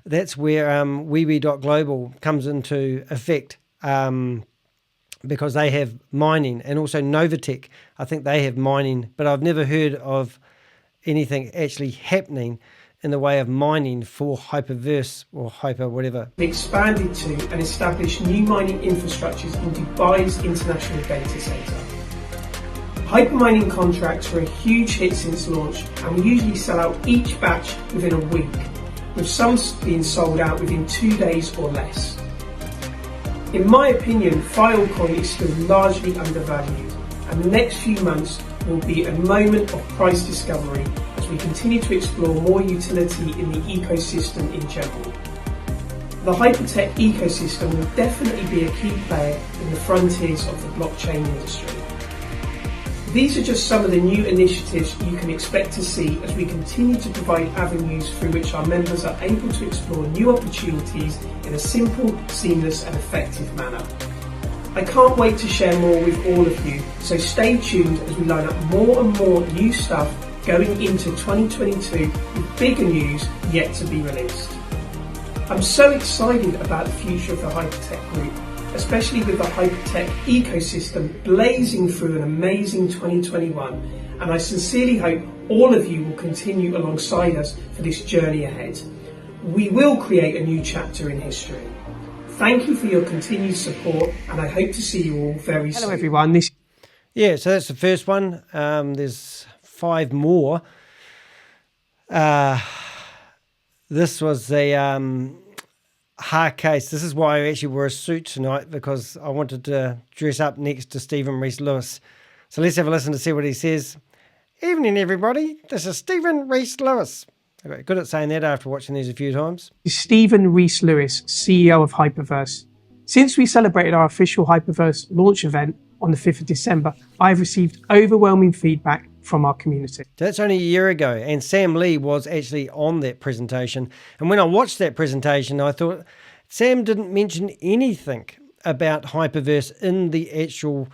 that's where wewe.Global comes into effect, because they have mining, and also Novatech, I think they have mining, but I've never heard of anything actually happening in the way of mining for HyperVerse or Hyper whatever. Expanded to and established new mining infrastructures in Dubai's international data centre. Hypermining contracts were a huge hit since launch, and we usually sell out each batch within a week, with some being sold out within 2 days or less. In my opinion, Filecoin is still largely undervalued, and the next few months will be a moment of price discovery as we continue to explore more utility in the ecosystem in general. The HyperTech ecosystem will definitely be a key player in the frontiers of the blockchain industry. These are just some of the new initiatives you can expect to see as we continue to provide avenues through which our members are able to explore new opportunities in a simple, seamless and effective manner. I can't wait to share more with all of you, so stay tuned as we line up more and more new stuff going into 2022 with bigger news yet to be released. I'm so excited about the future of the HyperTech Group, especially with the HyperTech ecosystem blazing through an amazing 2021, and I sincerely hope all of you will continue alongside us for this journey ahead. We will create a new chapter in history. Thank you for your continued support, and I hope to see you all very soon. Hello everyone. Yeah, so that's the first one. There's 5 more. This was the hard case. This is why I actually wore a suit tonight, because I wanted to dress up next to Stephen Reece Lewis. So let's have a listen to see what he says. Evening everybody, this is Stephen Reece Lewis. I got good at saying that after watching these a few times. Stephen Reece Lewis, CEO of HyperVerse. Since we celebrated our official HyperVerse launch event on the 5th of December, I've received overwhelming feedback from our community. So that's only a year ago, and Sam Lee was actually on that presentation. And when I watched that presentation, I thought Sam didn't mention anything about HyperVerse in the actual,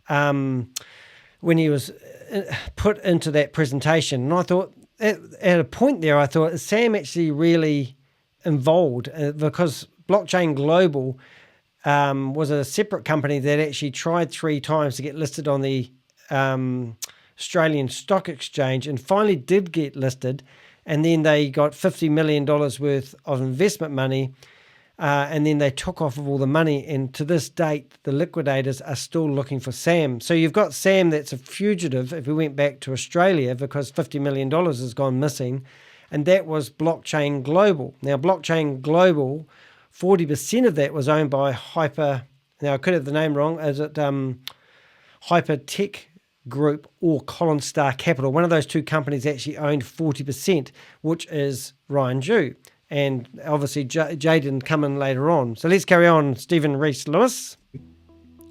when he was put into that presentation. And I thought, at a point there, I thought, is Sam actually really involved? Because McCullah was a separate company that actually tried 3 times to get listed on the Australian Stock Exchange and finally did get listed. And then they got $50 million worth of investment money and then they took off of all the money. And to this date, the liquidators are still looking for Sam. So you've got Sam that's a fugitive if we went back to Australia because $50 million has gone missing. And that was Blockchain Global. Now, Blockchain Global, 40% of that was owned by now I could have the name wrong, is it HyperTech Group or Collins Star Capital? One of those two companies actually owned 40%, which is Ryan Jew. And obviously Jaden come in later on. So let's carry on. Stephen Reece Lewis.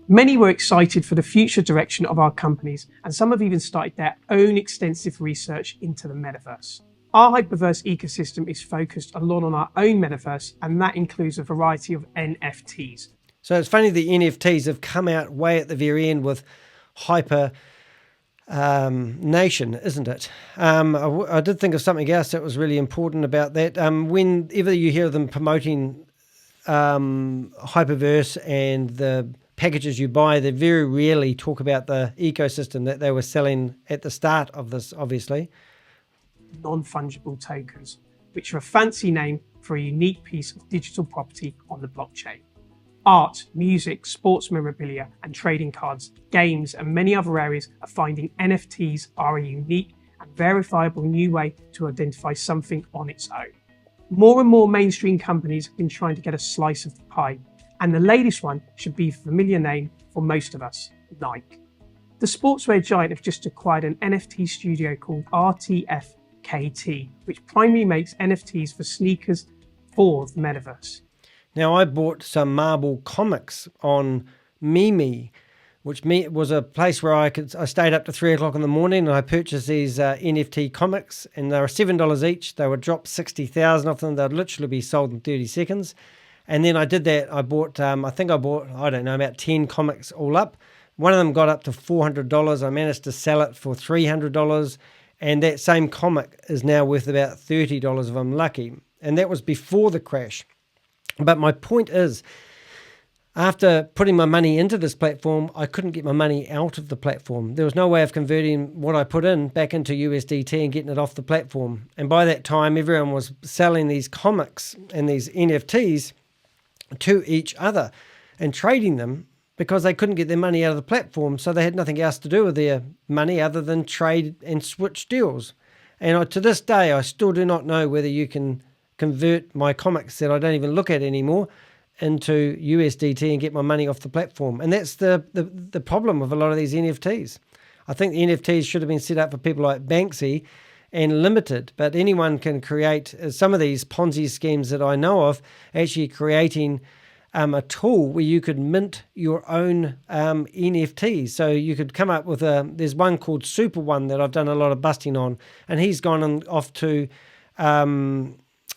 Many were excited for the future direction of our companies, and some have even started their own extensive research into the metaverse. Our HyperVerse ecosystem is focused a lot on our own metaverse, and that includes a variety of NFTs. So it's funny the NFTs have come out way at the very end with Hyper Nation, isn't it? I did think of something else that was really important about that. Whenever you hear them promoting HyperVerse and the packages you buy, they very rarely talk about the ecosystem that they were selling at the start of this, obviously. Non-fungible tokens, which are a fancy name for a unique piece of digital property on the blockchain. Art, music, sports memorabilia, and trading cards, games, and many other areas are finding NFTs are a unique and verifiable new way to identify something on its own. More and more mainstream companies have been trying to get a slice of the pie, and the latest one should be a familiar name for most of us, Nike. The sportswear giant have just acquired an NFT studio called RTFKT, which primarily makes NFTs for sneakers for the metaverse. Now, I bought some Marvel comics on Mimi, which was a place where I stayed up to 3 o'clock in the morning, and I purchased these NFT comics, and they were $7 each. They would drop 60,000 of them. They'd literally be sold in 30 seconds. And then I did that. I bought, about 10 comics all up. One of them got up to $400. I managed to sell it for $300. And that same comic is now worth about $30 if I'm lucky. And that was before the crash. But my point is, after putting my money into this platform, I couldn't get my money out of the platform. There was no way of converting what I put in back into USDT and getting it off the platform. And by that time, everyone was selling these comics and these NFTs to each other and trading them because they couldn't get their money out of the platform. So they had nothing else to do with their money other than trade and switch deals. And to this day, I still do not know whether you can convert my comics that I don't even look at anymore into USDT and get my money off the platform. And that's the problem with a lot of these NFTs. I think the NFTs should have been set up for people like Banksy and limited, but anyone can create some of these Ponzi schemes that I know of, actually creating a tool where you could mint your own NFTs. So you could come up with there's one called Super One that I've done a lot of busting on, and he's gone off to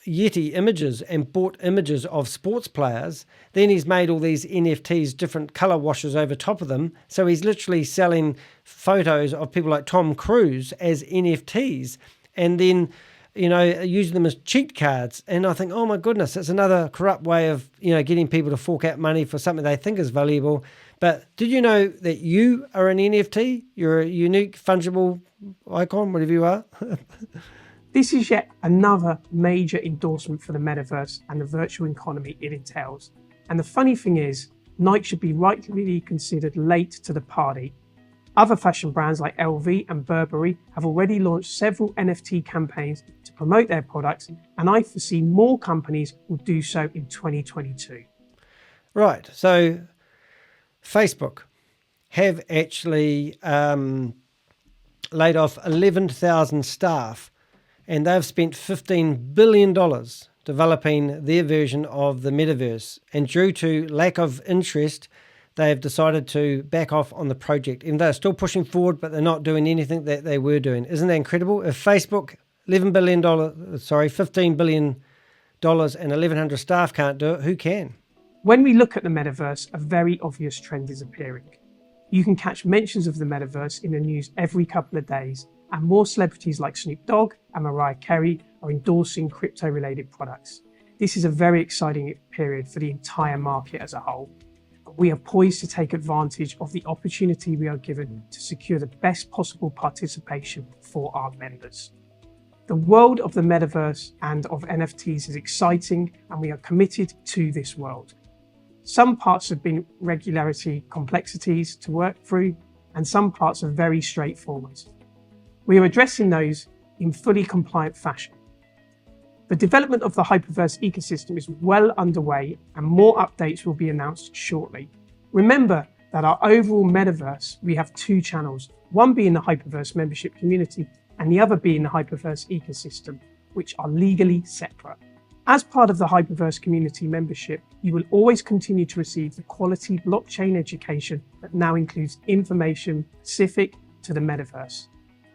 Yeti Images and bought images of sports players. Then he's made all these NFTs, different color washes over top of them. So he's literally selling photos of people like Tom Cruise as NFTs and then, using them as cheat cards. And I think, oh my goodness, it's another corrupt way of, getting people to fork out money for something they think is valuable. But did you know that you are an NFT? You're a unique, fungible icon, whatever you are. This is yet another major endorsement for the metaverse and the virtual economy it entails. And the funny thing is, Nike should be rightly considered late to the party. Other fashion brands like LV and Burberry have already launched several NFT campaigns to promote their products, and I foresee more companies will do so in 2022. Right, so Facebook have actually laid off 11,000 staff, and they've spent $15 billion developing their version of the metaverse. And due to lack of interest, they've decided to back off on the project. Even though they're still pushing forward, but they're not doing anything that they were doing. Isn't that incredible? If Facebook, $15 billion and 1,100 staff can't do it, who can? When we look at the metaverse, a very obvious trend is appearing. You can catch mentions of the metaverse in the news every couple of days, and more celebrities like Snoop Dogg and Mariah Carey are endorsing crypto-related products. This is a very exciting period for the entire market as a whole. We are poised to take advantage of the opportunity we are given to secure the best possible participation for our members. The world of the metaverse and of NFTs is exciting, and we are committed to this world. Some parts have been regulatory complexities to work through, and some parts are very straightforward. We are addressing those in fully compliant fashion. The development of the HyperVerse ecosystem is well underway, and more updates will be announced shortly. Remember that our overall metaverse, we have two channels, one being the HyperVerse membership community and the other being the HyperVerse ecosystem, which are legally separate. As part of the HyperVerse community membership, you will always continue to receive the quality blockchain education that now includes information specific to the metaverse,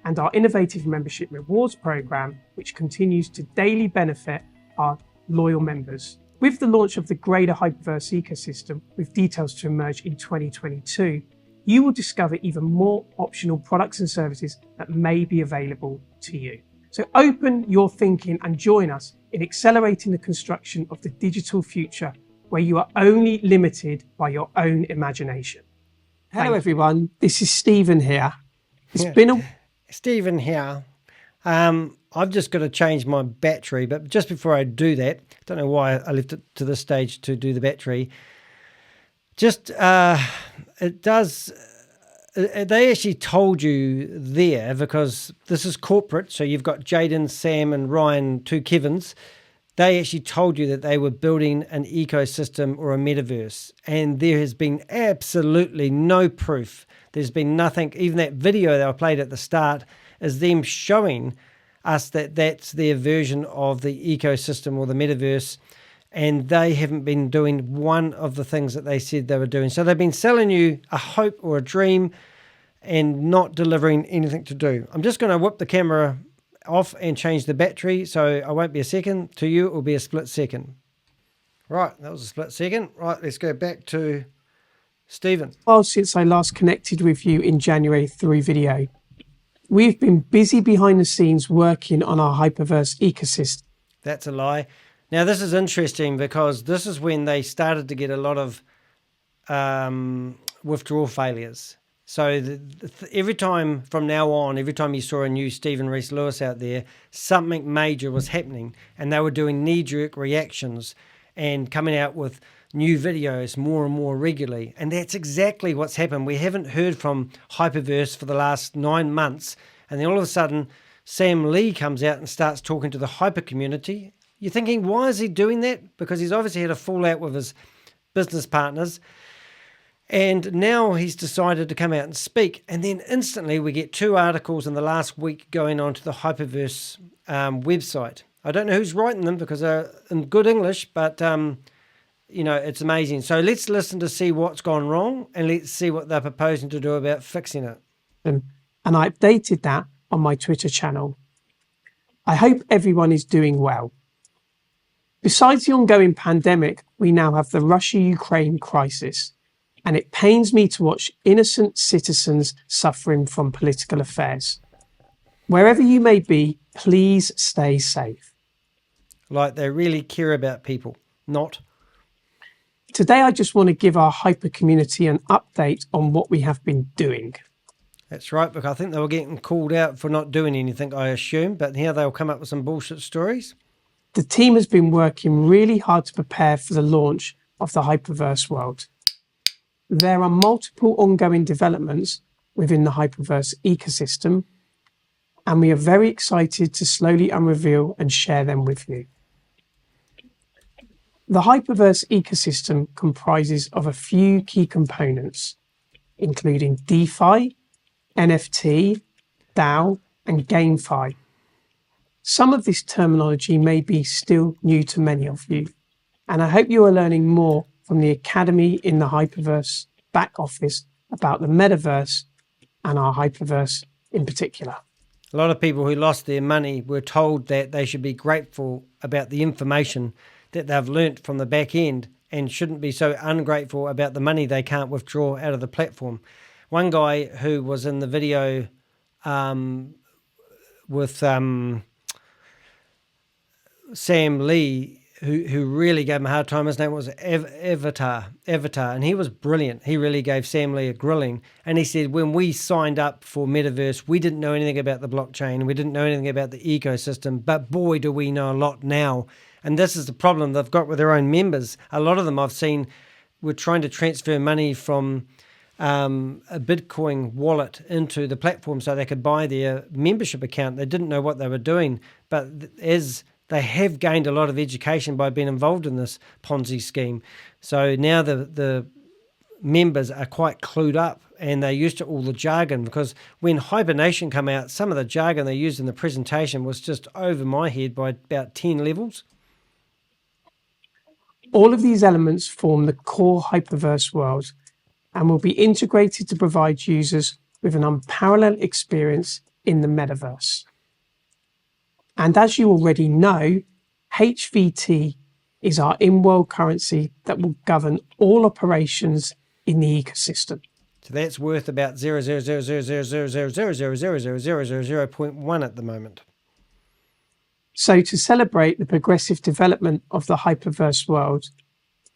and our innovative membership rewards program, which continues to daily benefit our loyal members. With the launch of the greater HyperVerse ecosystem, with details to emerge in 2022, you will discover even more optional products and services that may be available to you. So open your thinking and join us in accelerating the construction of the digital future where you are only limited by your own imagination. Hello everyone, this is Stephen here. It's been a... Stephen here. I've just got to change my battery, but just before I do that, I don't know why I left it to this stage to do the battery. Just, it does, they actually told you there, because this is corporate, so you've got Jaden, Sam and Ryan, two Kevins. They actually told you that they were building an ecosystem or a metaverse, and there has been absolutely no proof. There's been nothing. Even that video they were played at the start is them showing us that that's their version of the ecosystem or the metaverse, and they haven't been doing one of the things that they said they were doing. So they've been selling you a hope or a dream and not delivering anything to do. I'm just going to whip the camera off and change the battery, so I won't be a second. To you, it will be a split second. Right, that was a split second. Right, let's go back to Stephen. Well, since I last connected with you in January through video, we've been busy behind the scenes working on our HyperVerse ecosystem. That's a lie. Now, this is interesting because this is when they started to get a lot of withdrawal failures. So every time from now on, every time you saw a new Stephen Reece Lewis out there, something major was happening, and they were doing knee-jerk reactions and coming out with new videos more and more regularly. And that's exactly what's happened. We haven't heard from HyperVerse for the last 9 months, and then all of a sudden Sam Lee comes out and starts talking to the hyper community. You're thinking, why is he doing that? Because he's obviously had a fallout with his business partners, and now he's decided to come out and speak. And then instantly we get 2 articles in the last week going on to the HyperVerse website. I don't know who's writing them because they're in good English, but you know, it's amazing. So let's listen to see what's gone wrong, and let's see what they're proposing to do about fixing it. And I updated that on my Twitter channel. I hope everyone is doing well. Besides the ongoing pandemic, we now have the Russia-Ukraine crisis, and it pains me to watch innocent citizens suffering from political affairs. Wherever you may be, please stay safe. Like they really care about people, not. Today, I just want to give our hyper community an update on what we have been doing. That's right, because I think they were getting called out for not doing anything, I assume, but here they'll come up with some bullshit stories. The team has been working really hard to prepare for the launch of the HyperVerse world. There are multiple ongoing developments within the HyperVerse ecosystem, and we are very excited to slowly unreveal and share them with you. The HyperVerse ecosystem comprises of a few key components, including DeFi, NFT, DAO, and GameFi. Some of this terminology may be still new to many of you, and I hope you are learning more from the Academy in the HyperVerse back office about the metaverse and our HyperVerse in particular. A lot of people who lost their money were told that they should be grateful about the information that they've learnt from the back end and shouldn't be so ungrateful about the money they can't withdraw out of the platform. One guy who was in the video with Sam Lee, who really gave him a hard time. His name was Avatar, and he was brilliant. He really gave Sam Lee a grilling. And he said, when we signed up for Metaverse, we didn't know anything about the blockchain. We didn't know anything about the ecosystem. But boy, do we know a lot now. And this is the problem they've got with their own members. A lot of them I've seen were trying to transfer money from a Bitcoin wallet into the platform so they could buy their membership account. They didn't know what they were doing. But as they have gained a lot of education by being involved in this Ponzi scheme. So now the members are quite clued up and they're used to all the jargon, because when Hibernation came out, some of the jargon they used in the presentation was just over my head by about 10 levels. All of these elements form the core HyperVerse world and will be integrated to provide users with an unparalleled experience in the metaverse. And as you already know, HVT is our in-world currency that will govern all operations in the ecosystem. So that's worth about 0.0000000000000.1 at the moment. So to celebrate the progressive development of the HyperVerse world,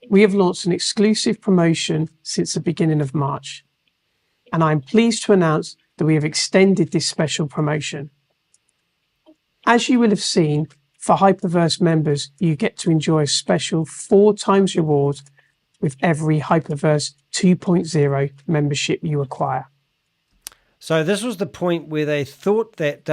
we have launched an exclusive promotion since the beginning of March. And I'm pleased to announce that we have extended this special promotion. As you will have seen, for HyperVerse members, you get to enjoy a special 4 times reward with every HyperVerse 2.0 membership you acquire. So this was the point where they thought that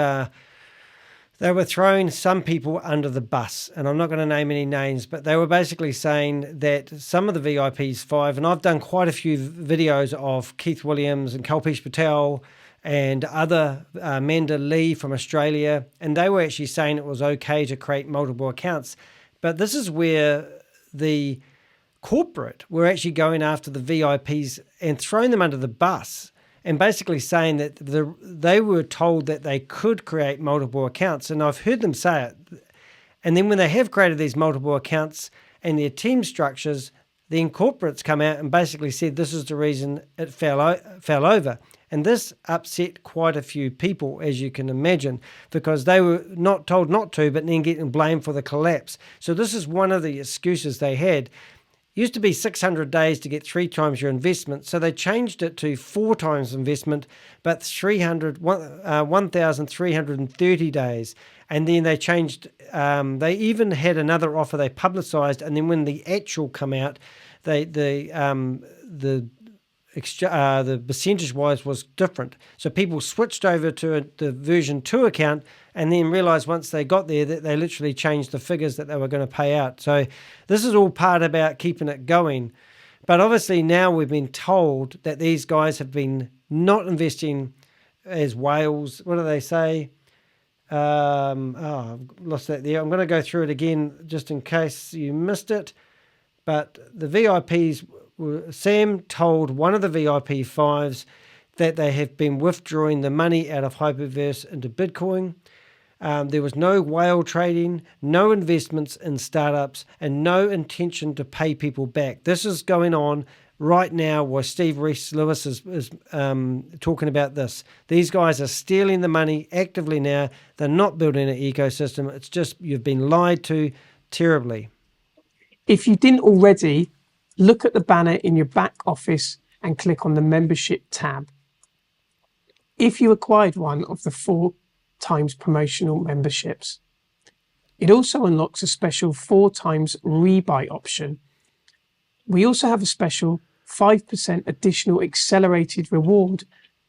they were throwing some people under the bus, and I'm not going to name any names, but they were basically saying that some of the VIPs 5, and I've done quite a few videos of Keith Williams and Kalpesh Patel and other Amanda Lee from Australia, and they were actually saying it was okay to create multiple accounts. But this is where the corporate were actually going after the VIPs and throwing them under the bus, and basically saying that they were told that they could create multiple accounts. And I've heard them say it. And then when they have created these multiple accounts and their team structures, then corporates come out and basically said this is the reason it fell over. And this upset quite a few people, as you can imagine, because they were not told not to, but then getting blamed for the collapse. So this is one of the excuses they had. Used to be 600 days to get 3 times your investment, so they changed it to 4 times investment, but 1,330 days. And then they changed, they even had another offer they publicised, and then when the actual come out, the percentage-wise was different. So people switched over to the version 2 account and then realised once they got there that they literally changed the figures that they were going to pay out. So this is all part about keeping it going. But obviously now we've been told that these guys have been not investing as whales. What do they say? I've lost that there. I'm going to go through it again just in case you missed it. But the VIPs, Sam told one of the VIP 5s that they have been withdrawing the money out of HyperVerse into Bitcoin. There was no whale trading, no investments in startups, and no intention to pay people back. This is going on right now where Reece Lewis is talking about this. These guys are stealing the money actively now. They're not building an ecosystem. It's just you've been lied to terribly. If you didn't already, look at the banner in your back office and click on the membership tab. If you acquired one of the 4 times promotional memberships, it also unlocks a special 4 times rebuy option. We also have a special 5% additional accelerated reward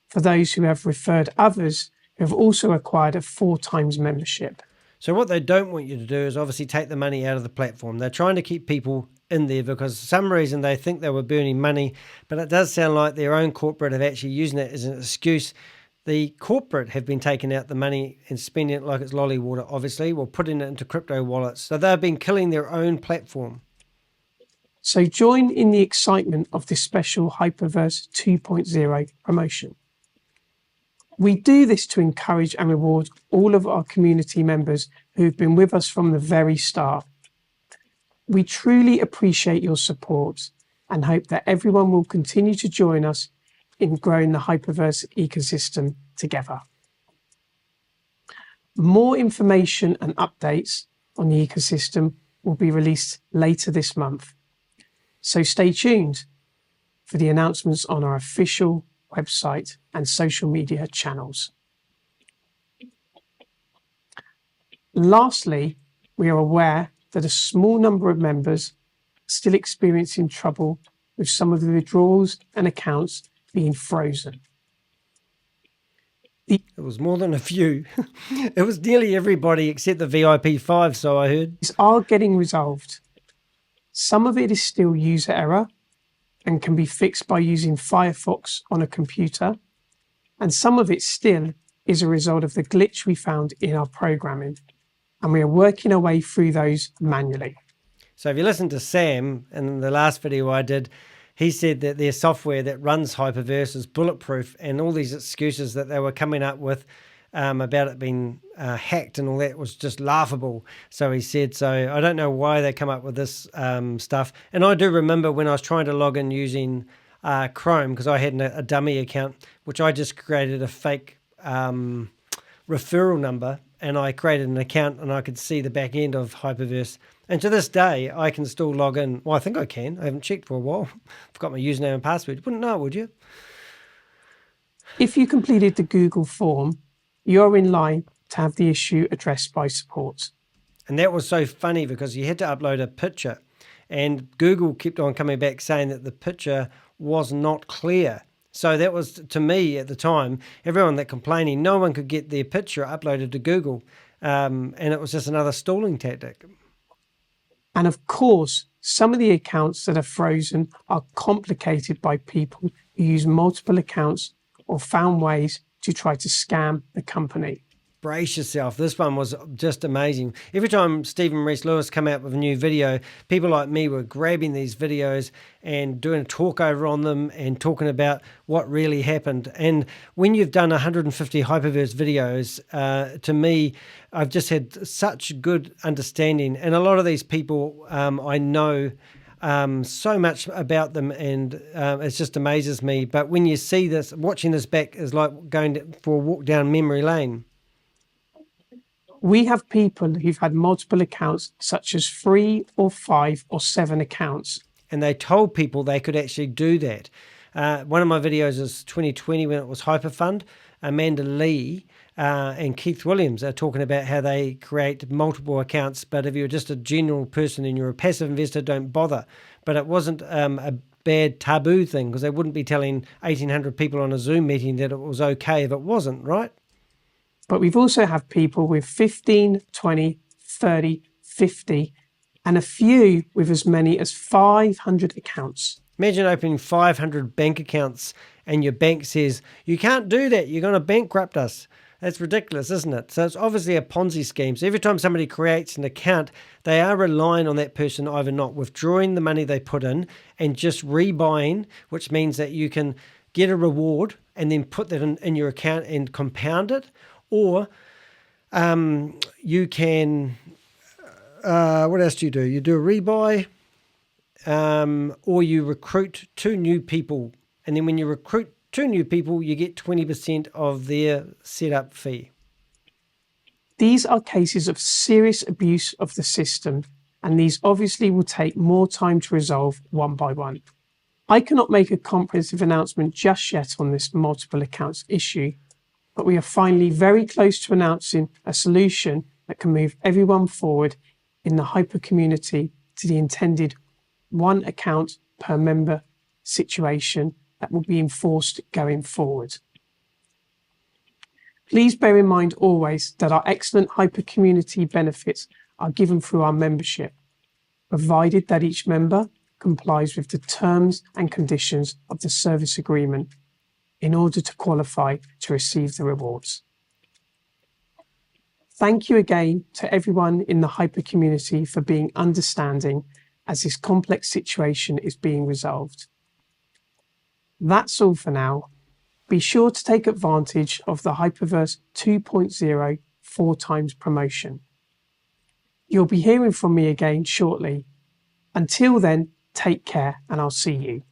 for those who have referred others who have also acquired a 4 times membership. So what they don't want you to do is obviously take the money out of the platform. They're trying to keep people in there because for some reason they think they were burning money, but it does sound like their own corporate have actually using it as an excuse. The corporate have been taking out the money and spending it like it's lolly water, obviously, or putting it into crypto wallets. So they've been killing their own platform. So join in the excitement of this special HyperVerse 2.0 promotion. We do this to encourage and reward all of our community members who've been with us from the very start. We truly appreciate your support and hope that everyone will continue to join us in growing the HyperVerse ecosystem together. More information and updates on the ecosystem will be released later this month. So stay tuned for the announcements on our official website and social media channels. Lastly, we are aware that a small number of members are still experiencing trouble with some of the withdrawals and accounts being frozen. It was more than a few. It was nearly everybody except the VIP 5, so I heard. These are getting resolved. Some of it is still user error and can be fixed by using Firefox on a computer, and some of it still is a result of the glitch we found in our programming, and we are working our way through those manually. So if you listen to Sam in the last video I did, he said that their software that runs HyperVerse is bulletproof, and all these excuses that they were coming up with about it being hacked and all that was just laughable. So he said, so I don't know why they come up with this stuff. And I do remember when I was trying to log in using Chrome, because I had a dummy account, which I just created a fake referral number, and I created an account and I could see the back end of HyperVerse. And to this day, I can still log in. Well, I think I can. I haven't checked for a while. Forgot my username and password. You wouldn't know, would you? If you completed the Google form, you're in line to have the issue addressed by support. And that was so funny because you had to upload a picture, and Google kept on coming back saying that the picture was not clear. So that was, to me at the time, everyone that complaining, no one could get their picture uploaded to Google. And it was just another stalling tactic. And of course, some of the accounts that are frozen are complicated by people who use multiple accounts or found ways to try to scam the company. Brace yourself. This one was just amazing. Every time Stephen Reece Lewis come out with a new video, people like me were grabbing these videos and doing a talk over on them and talking about what really happened. And when you've done 150 HyperVerse videos, to me, I've just had such good understanding. And a lot of these people, I know so much about them, and it just amazes me. But when you see this, watching this back is like going for a walk down memory lane. We have people who've had multiple accounts, such as 3 or 5 or 7 accounts. And they told people they could actually do that. One of my videos is 2020 when it was Hyperfund. Amanda Lee and Keith Williams are talking about how they create multiple accounts, but if you're just a general person and you're a passive investor, don't bother. But it wasn't a bad taboo thing, because they wouldn't be telling 1,800 people on a Zoom meeting that it was okay if it wasn't, right? But we've also had people with 15, 20, 30, 50, and a few with as many as 500 accounts. Imagine opening 500 bank accounts and your bank says, you can't do that, you're going to bankrupt us. That's ridiculous, isn't it? So it's obviously a Ponzi scheme. So every time somebody creates an account, they are relying on that person either not withdrawing the money they put in and just rebuying, which means that you can get a reward and then put that in your account and compound it. Or you can, what else do? You do a rebuy, or you recruit 2 new people. And then when you recruit 2 new people, you get 20% of their setup fee. These are cases of serious abuse of the system, and these obviously will take more time to resolve one by one. I cannot make a comprehensive announcement just yet on this multiple accounts issue, but we are finally very close to announcing a solution that can move everyone forward in the Hyper community to the intended 1 account per member situation that will be enforced going forward. Please bear in mind always that our excellent Hyper community benefits are given through our membership, provided that each member complies with the terms and conditions of the service agreement in order to qualify to receive the rewards. Thank you again to everyone in the Hyper community for being understanding as this complex situation is being resolved. That's all for now. Be sure to take advantage of the HyperVerse 2.0 4x promotion. You'll be hearing from me again shortly. Until then, take care and I'll see you.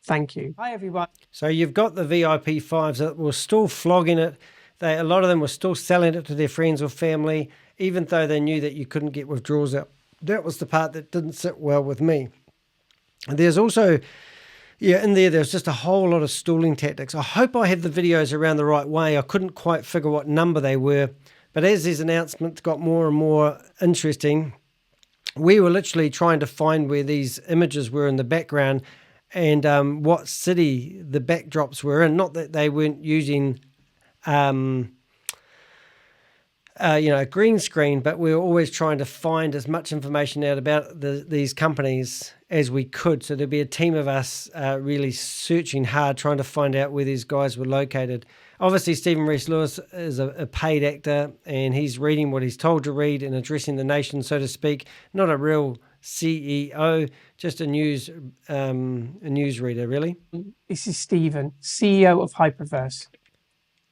Thank you. Hi, everyone. So you've got the VIP 5s that were still flogging it. A lot of them were still selling it to their friends or family, even though they knew that you couldn't get withdrawals out That was the part that didn't sit well with me. And there's also, in there's just a whole lot of stalling tactics. I hope I have the videos around the right way. I couldn't quite figure what number they were. But as these announcements got more and more interesting, we were literally trying to find where these images were in the background and what city the backdrops were in. Not that they weren't using, a green screen, but we were always trying to find as much information out about these companies as we could. So there'd be a team of us really searching hard, trying to find out where these guys were located. Obviously, Stephen Reece Lewis is a paid actor, and he's reading what he's told to read and addressing the nation, so to speak. Not a real CEO, just a newsreader, really. This is Stephen, CEO of HyperVerse.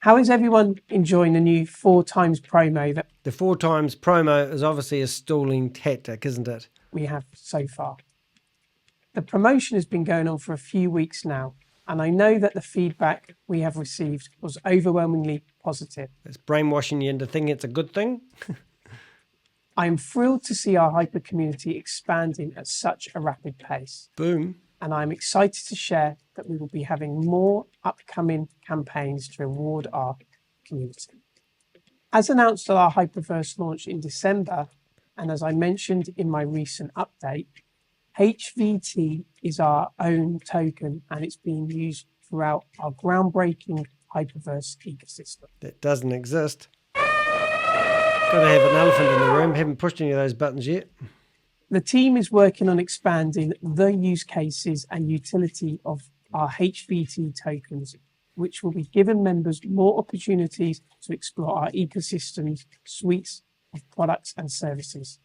How is everyone enjoying the new 4x promo? The 4x promo is obviously a stalling tactic, isn't it? We have so far. The promotion has been going on for a few weeks now, and I know that the feedback we have received was overwhelmingly positive. It's brainwashing you into thinking it's a good thing. I am thrilled to see our Hyper community expanding at such a rapid pace. Boom. And I'm excited to share that we will be having more upcoming campaigns to reward our community. As announced at our HyperVerse launch in December, and as I mentioned in my recent update, HVT is our own token and it's being used throughout our groundbreaking HyperVerse ecosystem. That doesn't exist. Gotta have an elephant in the room. Haven't pushed any of those buttons yet. The team is working on expanding the use cases and utility of our HVT tokens, which will be giving members more opportunities to explore our ecosystem's suites of products and services.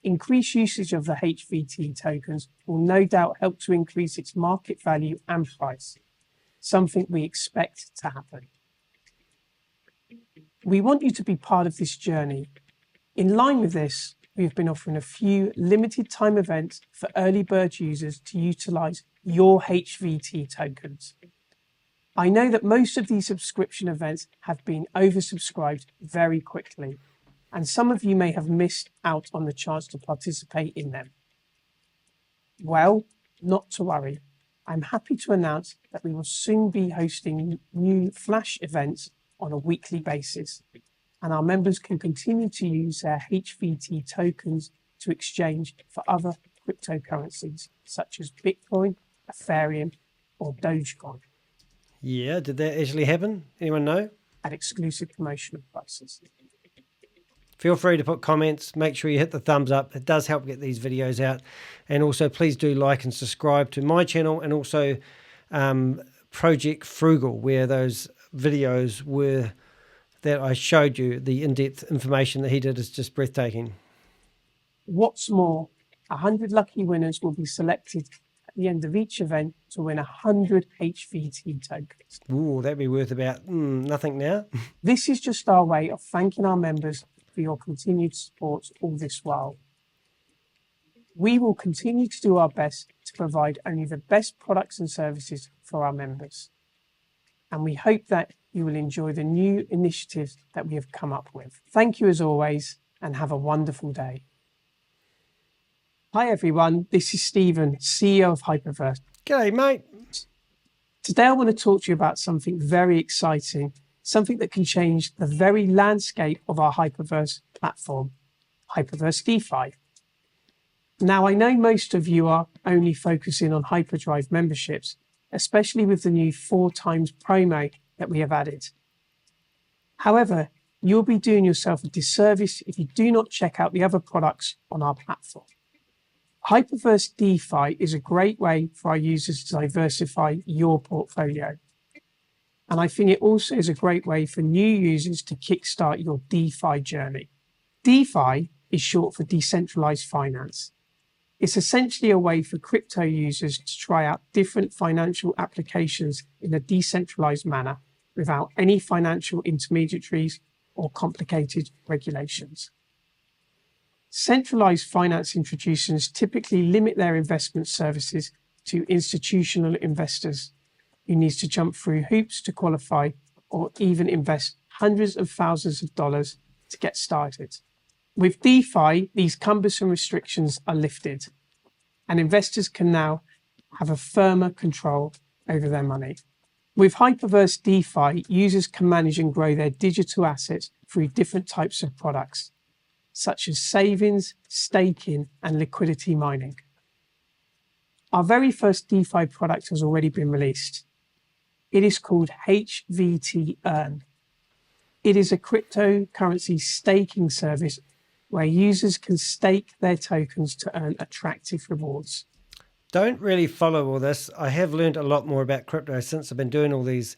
Increased usage of the HVT tokens will no doubt help to increase its market value and price, something we expect to happen. We want you to be part of this journey. In line with this, we have been offering a few limited time events for early bird users to utilize your HVT tokens. I know that most of these subscription events have been oversubscribed very quickly, and some of you may have missed out on the chance to participate in them. Well, not to worry. I'm happy to announce that we will soon be hosting new flash events on a weekly basis, and our members can continue to use their HVT tokens to exchange for other cryptocurrencies, such as Bitcoin, Ethereum, or Dogecoin. Yeah, did that actually happen? Anyone know? At exclusive promotional prices. Feel free to put comments. Make sure you hit the thumbs up. It does help get these videos out. And also, please do like and subscribe to my channel and also Project Frugal, where those videos were that I showed you. The in-depth information that he did is just breathtaking. What's more, 100 lucky winners will be selected at the end of each event to win 100 HVT tokens. Ooh, that'd be worth about nothing now. This is just our way of thanking our members for your continued support all this while. We will continue to do our best to provide only the best products and services for our members. And we hope that you will enjoy the new initiatives that we have come up with. Thank you as always, and have a wonderful day. Hi everyone, this is Stephen, CEO of HyperVerse. G'day, mate. Today I want to talk to you about something very exciting, something that can change the very landscape of our HyperVerse platform, HyperVerse DeFi. Now, I know most of you are only focusing on Hyperdrive memberships, especially with the new 4x promo that we have added. However, you'll be doing yourself a disservice if you do not check out the other products on our platform. HyperVerse DeFi is a great way for our users to diversify your portfolio. And I think it also is a great way for new users to kickstart your DeFi journey. DeFi is short for decentralized finance. It's essentially a way for crypto users to try out different financial applications in a decentralized manner without any financial intermediaries or complicated regulations. Centralized finance institutions typically limit their investment services to institutional investors who need to jump through hoops to qualify or even invest hundreds of thousands of dollars to get started. With DeFi, these cumbersome restrictions are lifted, and investors can now have a firmer control over their money. With HyperVerse DeFi, users can manage and grow their digital assets through different types of products, such as savings, staking, and liquidity mining. Our very first DeFi product has already been released. It is called HVT Earn. It is a cryptocurrency staking service where users can stake their tokens to earn attractive rewards. Don't really follow all this. I have learned a lot more about crypto since I've been doing all these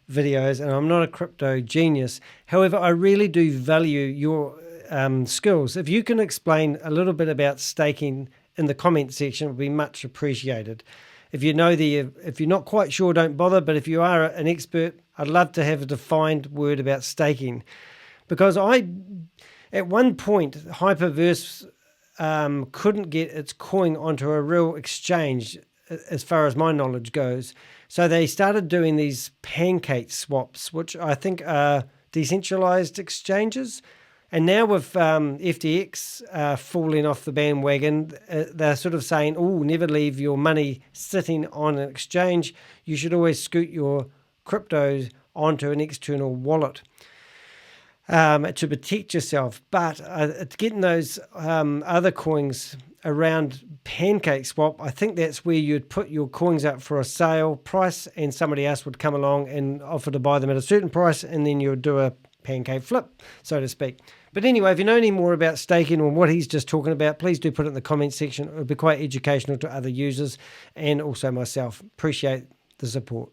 videos, and I'm not a crypto genius. However, I really do value your skills. If you can explain a little bit about staking in the comment section, it would be much appreciated. If you know if you're not quite sure, don't bother. But if you are an expert, I'd love to have a defined word about staking, because at one point, HyperVerse couldn't get its coin onto a real exchange, as far as my knowledge goes. So they started doing these pancake swaps, which I think are decentralized exchanges. And now with FTX falling off the bandwagon, they're sort of saying, oh, never leave your money sitting on an exchange. You should always scoot your cryptos onto an external wallet to protect yourself. But getting those other coins around PancakeSwap, I think that's where you'd put your coins up for a sale price and somebody else would come along and offer to buy them at a certain price, and then you would do a pancake flip, so to speak. But anyway, if you know any more about staking or what he's just talking about, please do put it in the comments section. It would be quite educational to other users and also myself. Appreciate the support.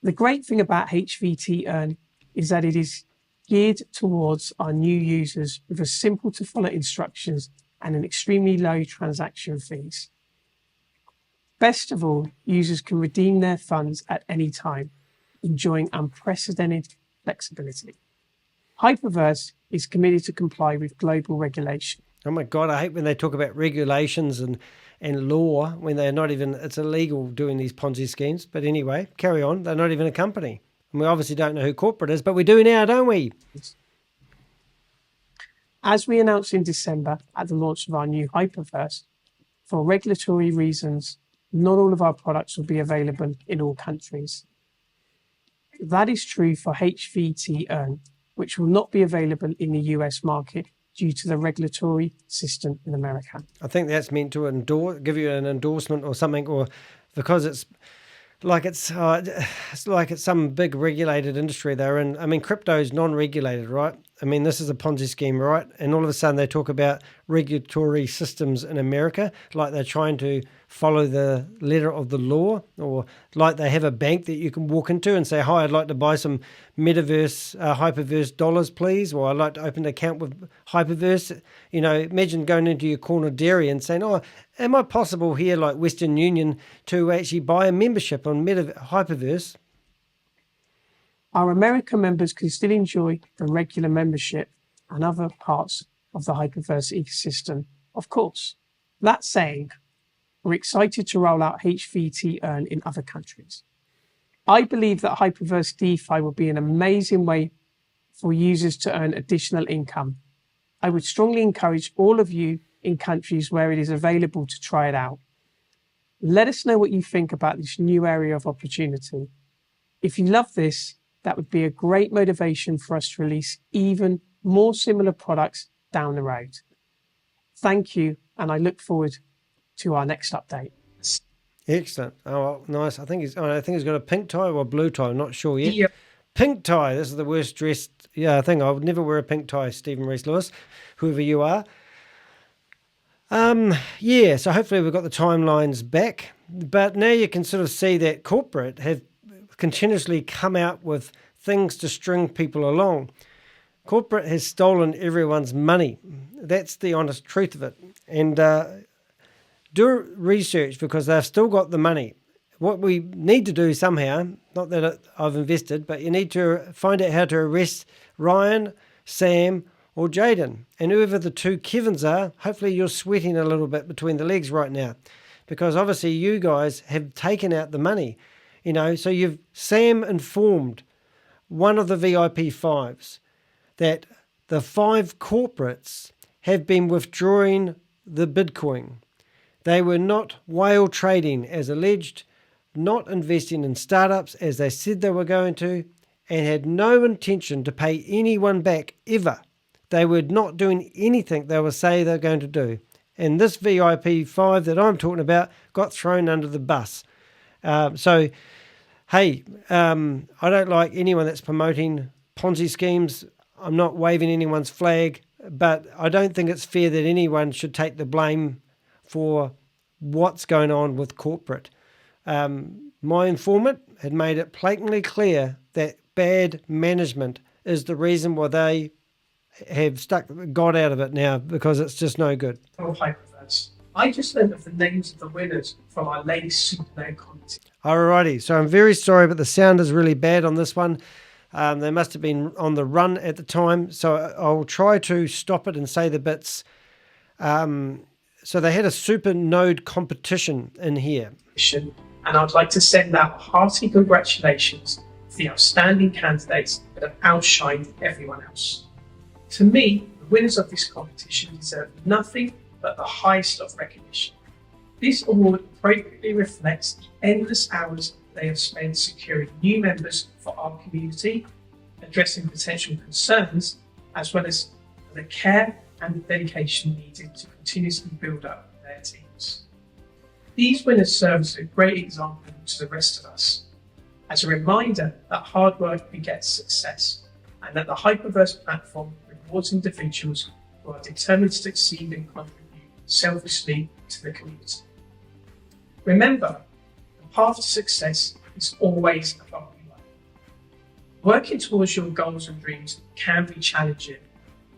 The great thing about HVT Earn is that it is geared towards our new users with a simple to follow instructions and an extremely low transaction fees. Best of all, users can redeem their funds at any time, enjoying unprecedented flexibility. HyperVerse is committed to comply with global regulation. Oh my God, I hate when they talk about regulations and law when they're not even, it's illegal doing these Ponzi schemes. But anyway, carry on. They're not even a company. And we obviously don't know who corporate is, but we do now, don't we? As we announced in December at the launch of our new HyperVerse, for regulatory reasons, not all of our products will be available in all countries. That is true for HVT Earn, which will not be available in the US market due to the regulatory system in America. I think that's meant to give you an endorsement or something, or because it's like it's some big regulated industry they're in. I mean, crypto is non-regulated, right? I mean, this is a Ponzi scheme, right? And all of a sudden they talk about regulatory systems in America, like they're trying to follow the letter of the law, or like they have a bank that you can walk into and say, hi, I'd like to buy some metaverse, HyperVerse dollars, please, or I'd like to open an account with HyperVerse. You know, imagine going into your corner dairy and saying, oh, am I possible here, like Western Union, to actually buy a membership on HyperVerse? Our American members can still enjoy the regular membership and other parts of the HyperVerse ecosystem, of course. That saying, we're excited to roll out HVT Earn in other countries. I believe that HyperVerse DeFi will be an amazing way for users to earn additional income. I would strongly encourage all of you in countries where it is available to try it out. Let us know what you think about this new area of opportunity. If you love this, that would be a great motivation for us to release even more similar products down the road. Thank you, and I look forward to our next update. Excellent. Oh, nice. I think he's got a pink tie or a blue tie. I'm not sure yet. Yep. Pink tie. This is the worst dressed. Yeah, I think I would never wear a pink tie, Stephen Reece Lewis, whoever you are. Yeah, so hopefully we've got the timelines back. But now you can sort of see that corporate have continuously come out with things to string people along. Corporate has stolen everyone's money. That's the honest truth of it. And do research, because they've still got the money. What we need to do somehow, not that I've invested, but you need to find out how to arrest Ryan, Sam, or Jaden. And whoever the two Kevins are, hopefully you're sweating a little bit between the legs right now, because obviously you guys have taken out the money. You know, so Sam informed one of the VIP5s that the 5 corporates have been withdrawing the Bitcoin. They were not whale trading as alleged, not investing in startups as they said they were going to, and had no intention to pay anyone back ever. They were not doing anything they were saying they're going to do. And this VIP 5 that I'm talking about got thrown under the bus. So, hey, I don't like anyone that's promoting Ponzi schemes. I'm not waving anyone's flag, but I don't think it's fair that anyone should take the blame for what's going on with corporate. My informant had made it blatantly clear that bad management is the reason why they have stuck God out of it now, because it's just no good. HyperVerse. I just learned of the names of the winners from our latest supernova competition. Alrighty, so I'm very sorry, but the sound is really bad on this one. They must have been on the run at the time, so I'll try to stop it and say the bits. So they had a super node competition in here. And I'd like to send out hearty congratulations to the outstanding candidates that have outshined everyone else. To me, the winners of this competition deserve nothing but the highest of recognition. This award appropriately reflects the endless hours they have spent securing new members for our community, addressing potential concerns, as well as the care and the dedication needed to continuously build up their teams. These winners serve as a great example to the rest of us, as a reminder that hard work begets success, and that the HyperVerse platform rewards individuals who are determined to succeed and contribute selflessly to the community. Remember, the path to success is always a bumpy one. Working towards your goals and dreams can be challenging,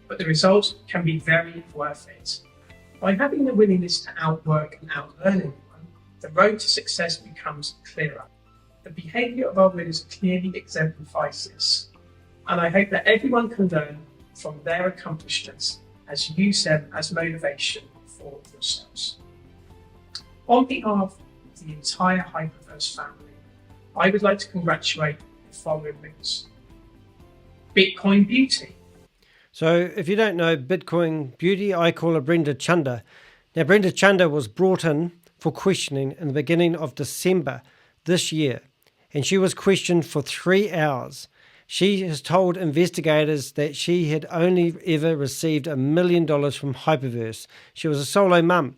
but the results can be very worth it. By having the willingness to outwork and outlearn anyone, the road to success becomes clearer. The behaviour of our winners clearly exemplifies this, and I hope that everyone can learn from their accomplishments as use them as motivation for yourselves. On behalf of the entire HyperVerse family, I would like to congratulate the following winners. Bitcoin Beauty. So if you don't know Bitcoin Beauty, I call her Brenda Chunga. Now, Brenda Chunga was brought in for questioning in the beginning of December this year, and she was questioned for 3 hours. She has told investigators that she had only ever received $1 million from HyperVerse. She was a solo mum.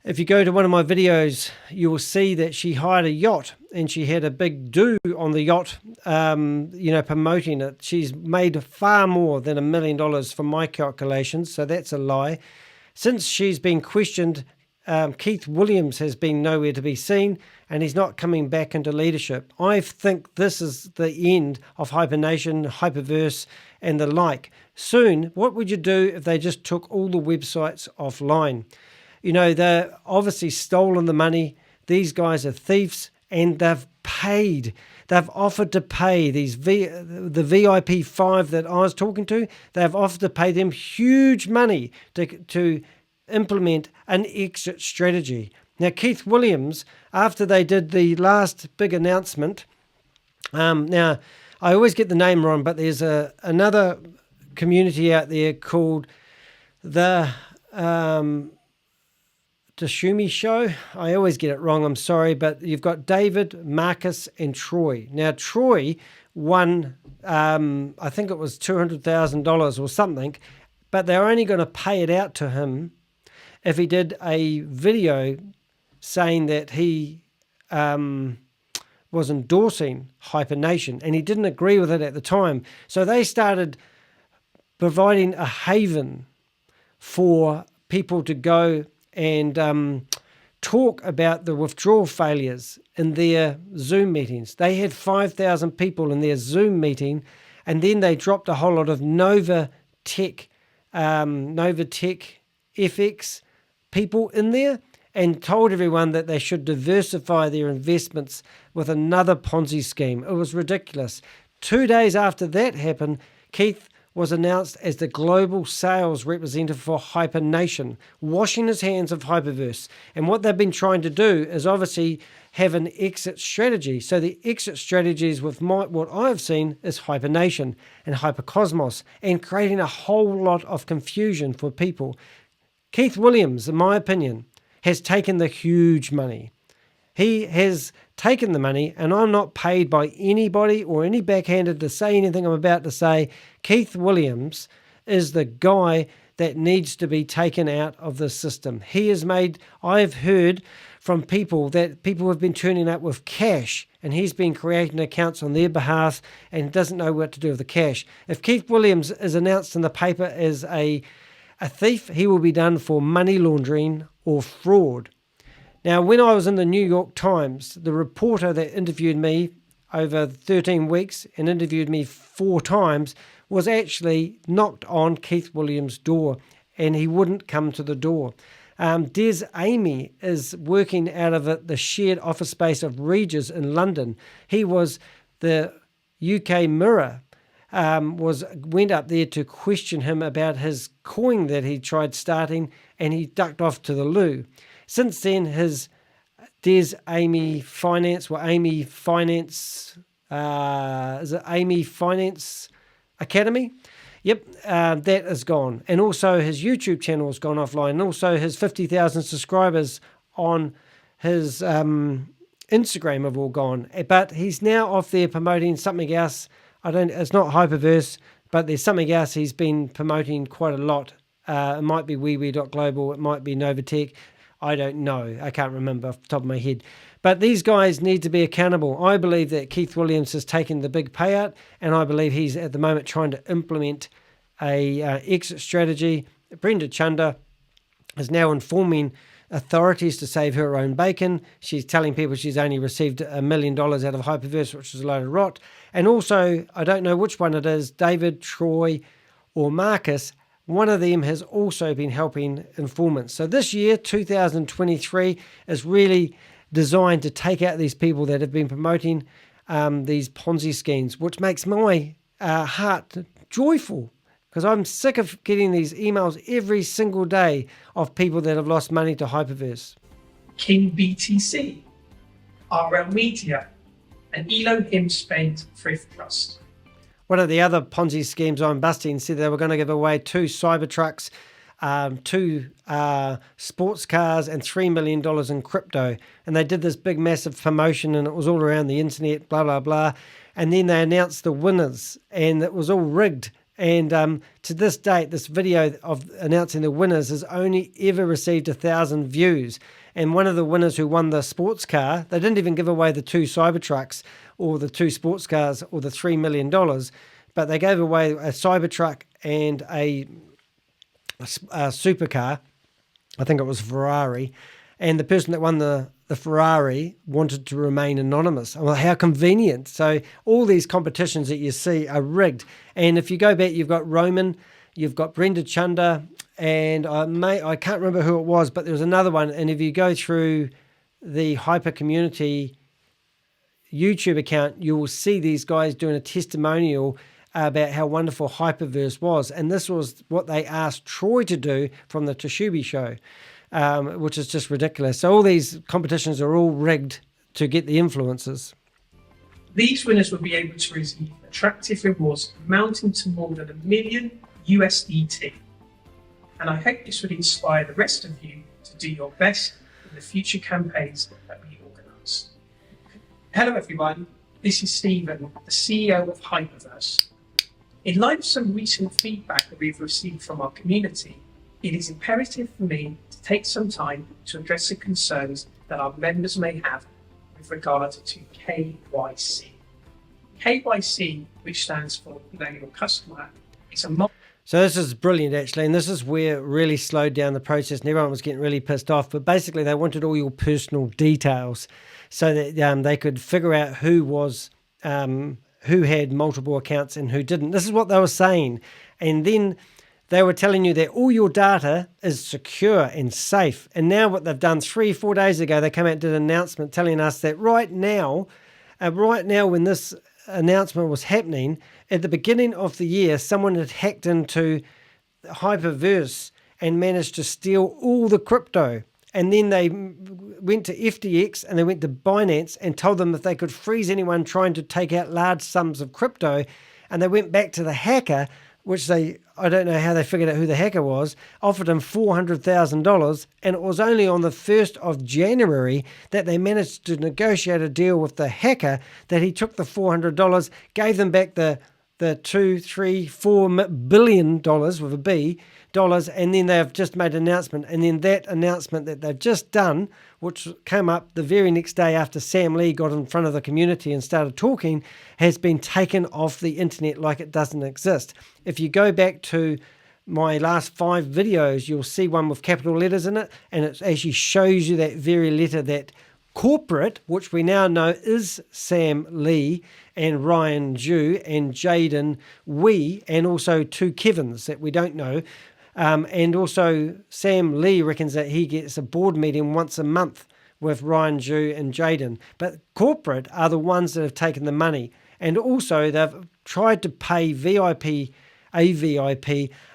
If you go to one of my videos, you will see that she hired a yacht and she had a big do on the yacht, promoting it. She's made far more than $1 million from my calculations, so that's a lie. Since she's been questioned, Keith Williams has been nowhere to be seen, and he's not coming back into leadership. I think this is the end of HyperNation, HyperVerse, and the like. Soon, what would you do if they just took all the websites offline? You know, they're obviously stolen the money. These guys are thieves, and they've paid. They've offered to pay the VIP 5 that I was talking to. They've offered to pay them huge money to implement an exit strategy. Now, Keith Williams, after they did the last big announcement, now I always get the name wrong, but there's another community out there called the Tashumi Show. I always get it wrong, I'm sorry, but you've got David, Marcus, and Troy. Now, Troy won, I think it was $200,000 or something, but they're only going to pay it out to him if he did a video saying that he was endorsing HyperNation, and he didn't agree with it at the time. So they started providing a haven for people to go and talk about the withdrawal failures in their Zoom meetings. They had 5,000 people in their Zoom meeting, and then they dropped a whole lot of Nova Tech FX people in there and told everyone that they should diversify their investments with another Ponzi scheme. It was ridiculous. 2 days after that happened, Keith was announced as the global sales representative for HyperNation, washing his hands of HyperVerse. And what they've been trying to do is obviously have an exit strategy. So the exit strategies with what I've seen is HyperNation and HyperCosmos, and creating a whole lot of confusion for people. Keith Williams, in my opinion, has taken the huge money. He has taken the money, and I'm not paid by anybody or any backhanded to say anything I'm about to say. Keith Williams is the guy that needs to be taken out of the system. He has made, I've heard from people that people have been turning up with cash, and he's been creating accounts on their behalf and doesn't know what to do with the cash. If Keith Williams is announced in the paper as a thief, he will be done for money laundering or fraud. Now, when I was in the New York Times, the reporter that interviewed me over 13 weeks and interviewed me 4 times was actually knocked on Keith Williams' door, and he wouldn't come to the door. Des Amy is working out of the shared office space of Regis in London. He was the UK Mirror, went up there to question him about his coin that he tried starting, and he ducked off to the loo. Since then, his Des Amy Finance, is it Amy Finance Academy? Yep, that is gone. And also his YouTube channel has gone offline. And also his 50,000 subscribers on his Instagram have all gone. But he's now off there promoting something else. It's not HyperVerse, but there's something else he's been promoting quite a lot. It might be wewe.Global, it might be Novatech. I don't know. I can't remember off the top of my head. But these guys need to be accountable. I believe that Keith Williams has taken the big payout, and I believe he's at the moment trying to implement a exit strategy. Brenda Chunga is now informing authorities to save her own bacon. She's telling people she's only received $1 million out of HyperVerse, which is a load of rot. And also, I don't know which one it is, David, Troy, or Marcus. One of them has also been helping informants. So this year, 2023, is really designed to take out these people that have been promoting these Ponzi schemes, which makes my heart joyful, because I'm sick of getting these emails every single day of people that have lost money to HyperVerse. King BTC, RL Media, and Elohim Spent Thrift Trust. One of the other Ponzi schemes I'm busting said they were going to give away 2 Cybertrucks, 2 sports cars, and $3 million in crypto. And they did this big, massive promotion, and it was all around the internet, blah, blah, blah. And then they announced the winners, and it was all rigged. And to this date, this video of announcing the winners has only ever received 1,000 views. And one of the winners who won the sports car, they didn't even give away the 2 Cybertrucks or the 2 sports cars or the $3 million, but they gave away a Cybertruck and a supercar. I think it was Ferrari. And the person that won the Ferrari wanted to remain anonymous. Well, how convenient. So all these competitions that you see are rigged. And if you go back, you've got Roman, you've got Brenda Chunga, and I can't remember who it was, but there was another one. And if you go through the Hyper Community YouTube account, you will see these guys doing a testimonial about how wonderful HyperVerse was. And this was what they asked Troy to do from the Toshubi show, which is just ridiculous. So all these competitions are all rigged to get the influencers. These winners will be able to receive attractive rewards amounting to more than $1 million USDT. And I hope this would inspire the rest of you to do your best in the future campaigns that we organise. Hello everyone, this is Stephen, the CEO of HyperVerse. In light of some recent feedback that we've received from our community, it is imperative for me to take some time to address the concerns that our members may have with regard to KYC. KYC, which stands for Know Your Customer, is a So this is brilliant, actually, and this is where it really slowed down the process, and everyone was getting really pissed off. But basically, they wanted all your personal details so that they could figure out who was who had multiple accounts and who didn't. This is what they were saying, and then they were telling you that all your data is secure and safe. And now what they've done 3-4 days ago, they came out and did an announcement telling us that right now when this announcement was happening, at the beginning of the year, someone had hacked into HyperVerse and managed to steal all the crypto. And then they went to FTX and they went to Binance and told them that they could freeze anyone trying to take out large sums of crypto. And they went back to the hacker, which I don't know how they figured out who the hacker was, offered him $400,000. And it was only on the 1st of January that they managed to negotiate a deal with the hacker that he took the $400, gave them back the $2, $3, $4 billion with a B dollars, and then they've just made an announcement. And then that announcement that they've just done, which came up the very next day after Sam Lee got in front of the community and started talking, has been taken off the internet like it doesn't exist. If you go back to my last 5 videos, you'll see one with capital letters in it, and it actually shows you that very letter that corporate, which we now know is Sam Lee and Ryan Zhu and Jaden Wee, and also 2 Kevins that we don't know. And also Sam Lee reckons that he gets a board meeting once a month with Ryan Zhu and Jaden. But corporate are the ones that have taken the money. And also they've tried to pay VIPA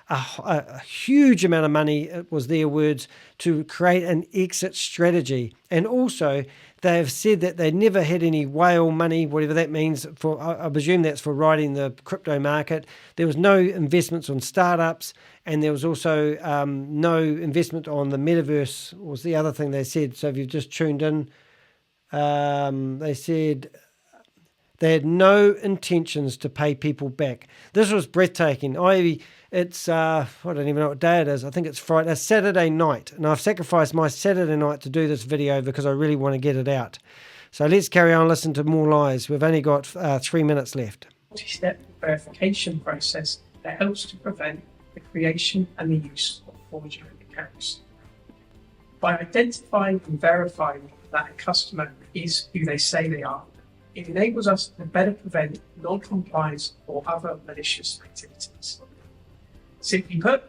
a huge amount of money, it was their words, to create an exit strategy. And also they have said that they never had any whale money, whatever that means, for I presume that's for riding the crypto market. There was no investments on startups, and there was also no investment on the metaverse, was the other thing they said. So if you've just tuned in, they said they had no intentions to pay people back. This was breathtaking. It's I don't even know what day it is. I think it's Friday, Saturday night. And I've sacrificed my Saturday night to do this video because I really want to get it out. So let's carry on, listen to more lies. We've only got 3 minutes left. Multi-step verification process that helps to prevent the creation and the use of fraudulent accounts. By identifying and verifying that a customer is who they say they are, it enables us to better prevent non-compliance or other malicious activities. Simply put,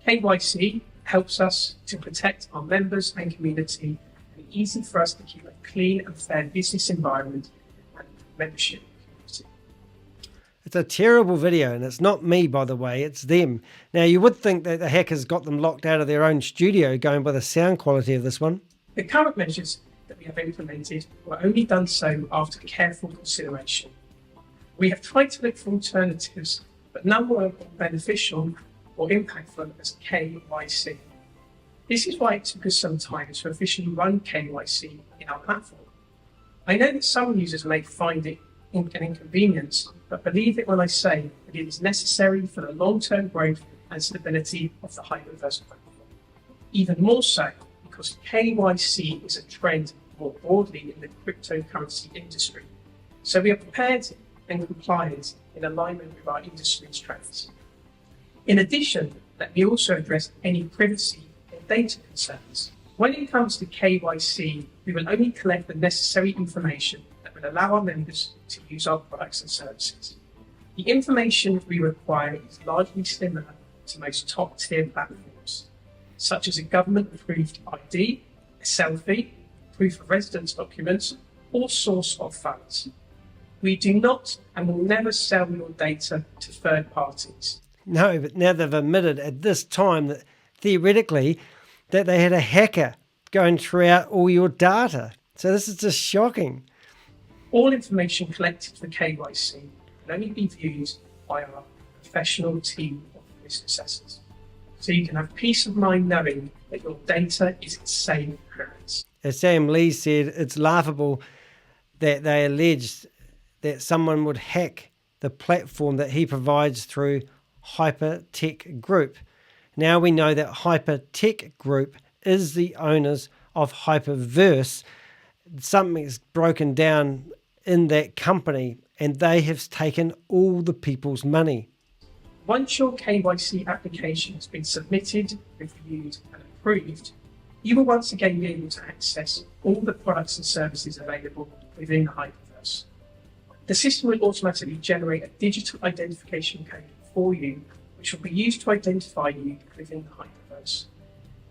KYC helps us to protect our members and community, and it's easy for us to keep a clean and fair business environment and membership community. It's a terrible video, and it's not me, by the way, it's them. Now, you would think that the hackers got them locked out of their own studio, going by the sound quality of this one. The current measures that we have implemented were only done so after careful consideration. We have tried to look for alternatives, but none were beneficial or impactful as KYC. This is why it took us some time to officially run KYC in our platform. I know that some users may find it an inconvenience, but believe it when I say that it is necessary for the long-term growth and stability of the HyperVerse platform. Even more so because KYC is a trend more broadly in the cryptocurrency industry. So we are prepared and compliant in alignment with our industry's trends. In addition, let me also address any privacy or data concerns. When it comes to KYC, we will only collect the necessary information that will allow our members to use our products and services. The information we require is largely similar to most top-tier platforms, such as a government-approved ID, a selfie, proof of residence documents, or source of funds. We do not and will never sell your data to third parties. No, but now they've admitted at this time that theoretically that they had a hacker going throughout all your data. So this is just shocking. All information collected for KYC can only be viewed by our professional team of risk assessors. So you can have peace of mind knowing that your data is in safe hands. As Sam Lee said, it's laughable that they alleged that someone would hack the platform that he provides through HyperTech Group. Now we know that HyperTech Group is the owners of HyperVerse. Something's broken down in that company, and they have taken all the people's money. Once your KYC application has been submitted, reviewed and approved, you will once again be able to access all the products and services available within the HyperVerse. The system will automatically generate a digital identification code for you, which will be used to identify you within the HyperVerse.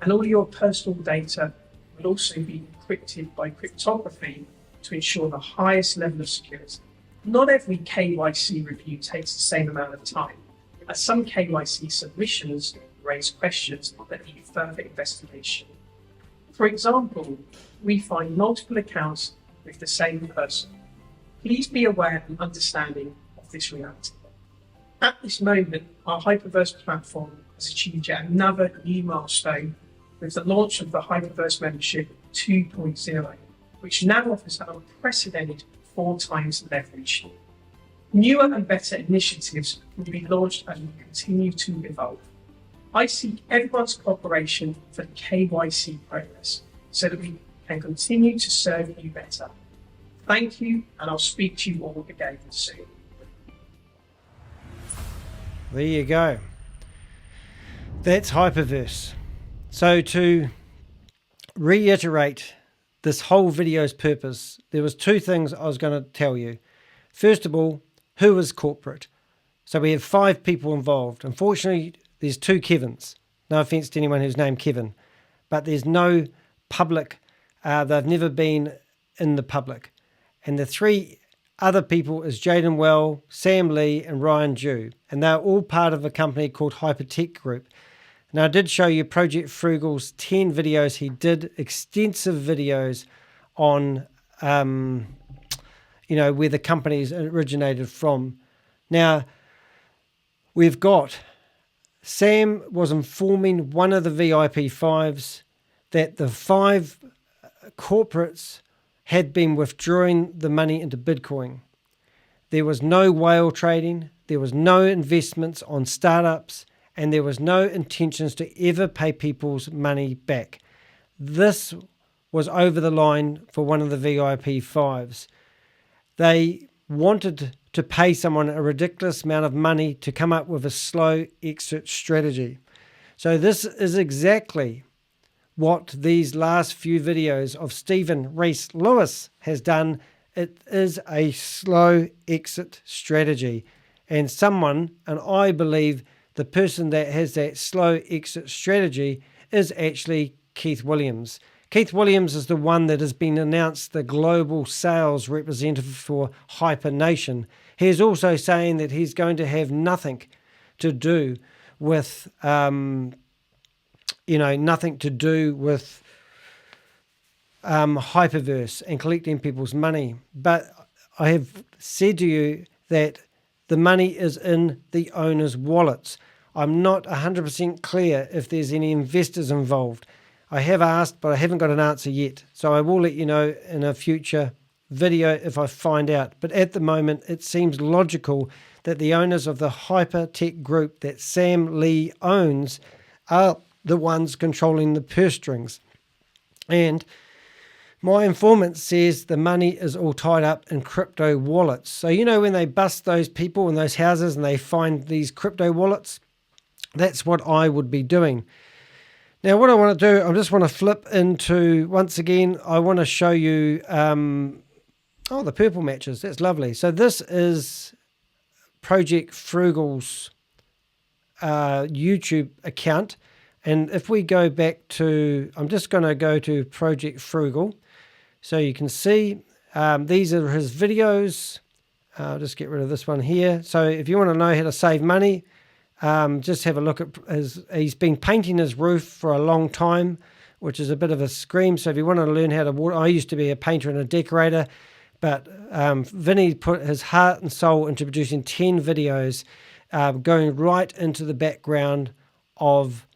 And all your personal data will also be encrypted by cryptography to ensure the highest level of security. Not every KYC review takes the same amount of time, as some KYC submissions raise questions that need further investigation. For example, we find multiple accounts with the same person. Please be aware and understanding of this reality. At this moment, our HyperVerse platform has achieved yet another new milestone with the launch of the HyperVerse membership 2.0, which now offers an unprecedented 4 times leverage. Newer and better initiatives will be launched as we continue to evolve. I seek everyone's cooperation for the KYC progress so that we can continue to serve you better. Thank you, and I'll speak to you all again soon. There you go. That's HyperVerse. So to reiterate this whole video's purpose, there was 2 things I was going to tell you. First of all, who is corporate? So we have 5 people involved. Unfortunately, there's 2 Kevins. No offense to anyone who's named Kevin, but there's no public. They've never been in the public. And the 3 other people is Jaden Well, Sam Lee, and Ryan Dew. And they're all part of a company called HyperTech Group. Now, I did show you Project Frugal's 10 videos. He did extensive videos on, where the companies originated from. Now, we've got Sam was informing one of the VIP5s that the 5 corporates had been withdrawing the money into Bitcoin. There was no whale trading, there was no investments on startups, and there was no intentions to ever pay people's money back. This was over the line for one of the VIP5s. They wanted to pay someone a ridiculous amount of money to come up with a slow exit strategy. So this is exactly what these last few videos of Stephen Reece Lewis has done. It is a slow exit strategy. And I believe the person that has that slow exit strategy is actually Keith Williams. Keith Williams is the one that has been announced the global sales representative for HyperNation. He is also saying that he's going to have nothing to do with, HyperVerse and collecting people's money. But I have said to you that the money is in the owners' wallets. I'm not 100% clear if there's any investors involved. I have asked, but I haven't got an answer yet. So I will let you know in a future video if I find out. But at the moment, it seems logical that the owners of the HyperTech Group that Sam Lee owns are the ones controlling the purse strings. And my informant says the money is all tied up in crypto wallets. So when they bust those people in those houses and they find these crypto wallets, that's what I would be doing. Now, what I want to do, I just want to flip into, once again, I want to show you, the purple matches. That's lovely. So this is Project Frugal's YouTube account. And if we go back to, I'm just going to go to Project Frugal. So you can see these are his videos. I'll just get rid of this one here. So if you want to know how to save money, just have a look at he's been painting his roof for a long time, which is a bit of a scream. So if you want to learn how to I used to be a painter and a decorator, but Vinny put his heart and soul into producing 10 videos, going right into the background of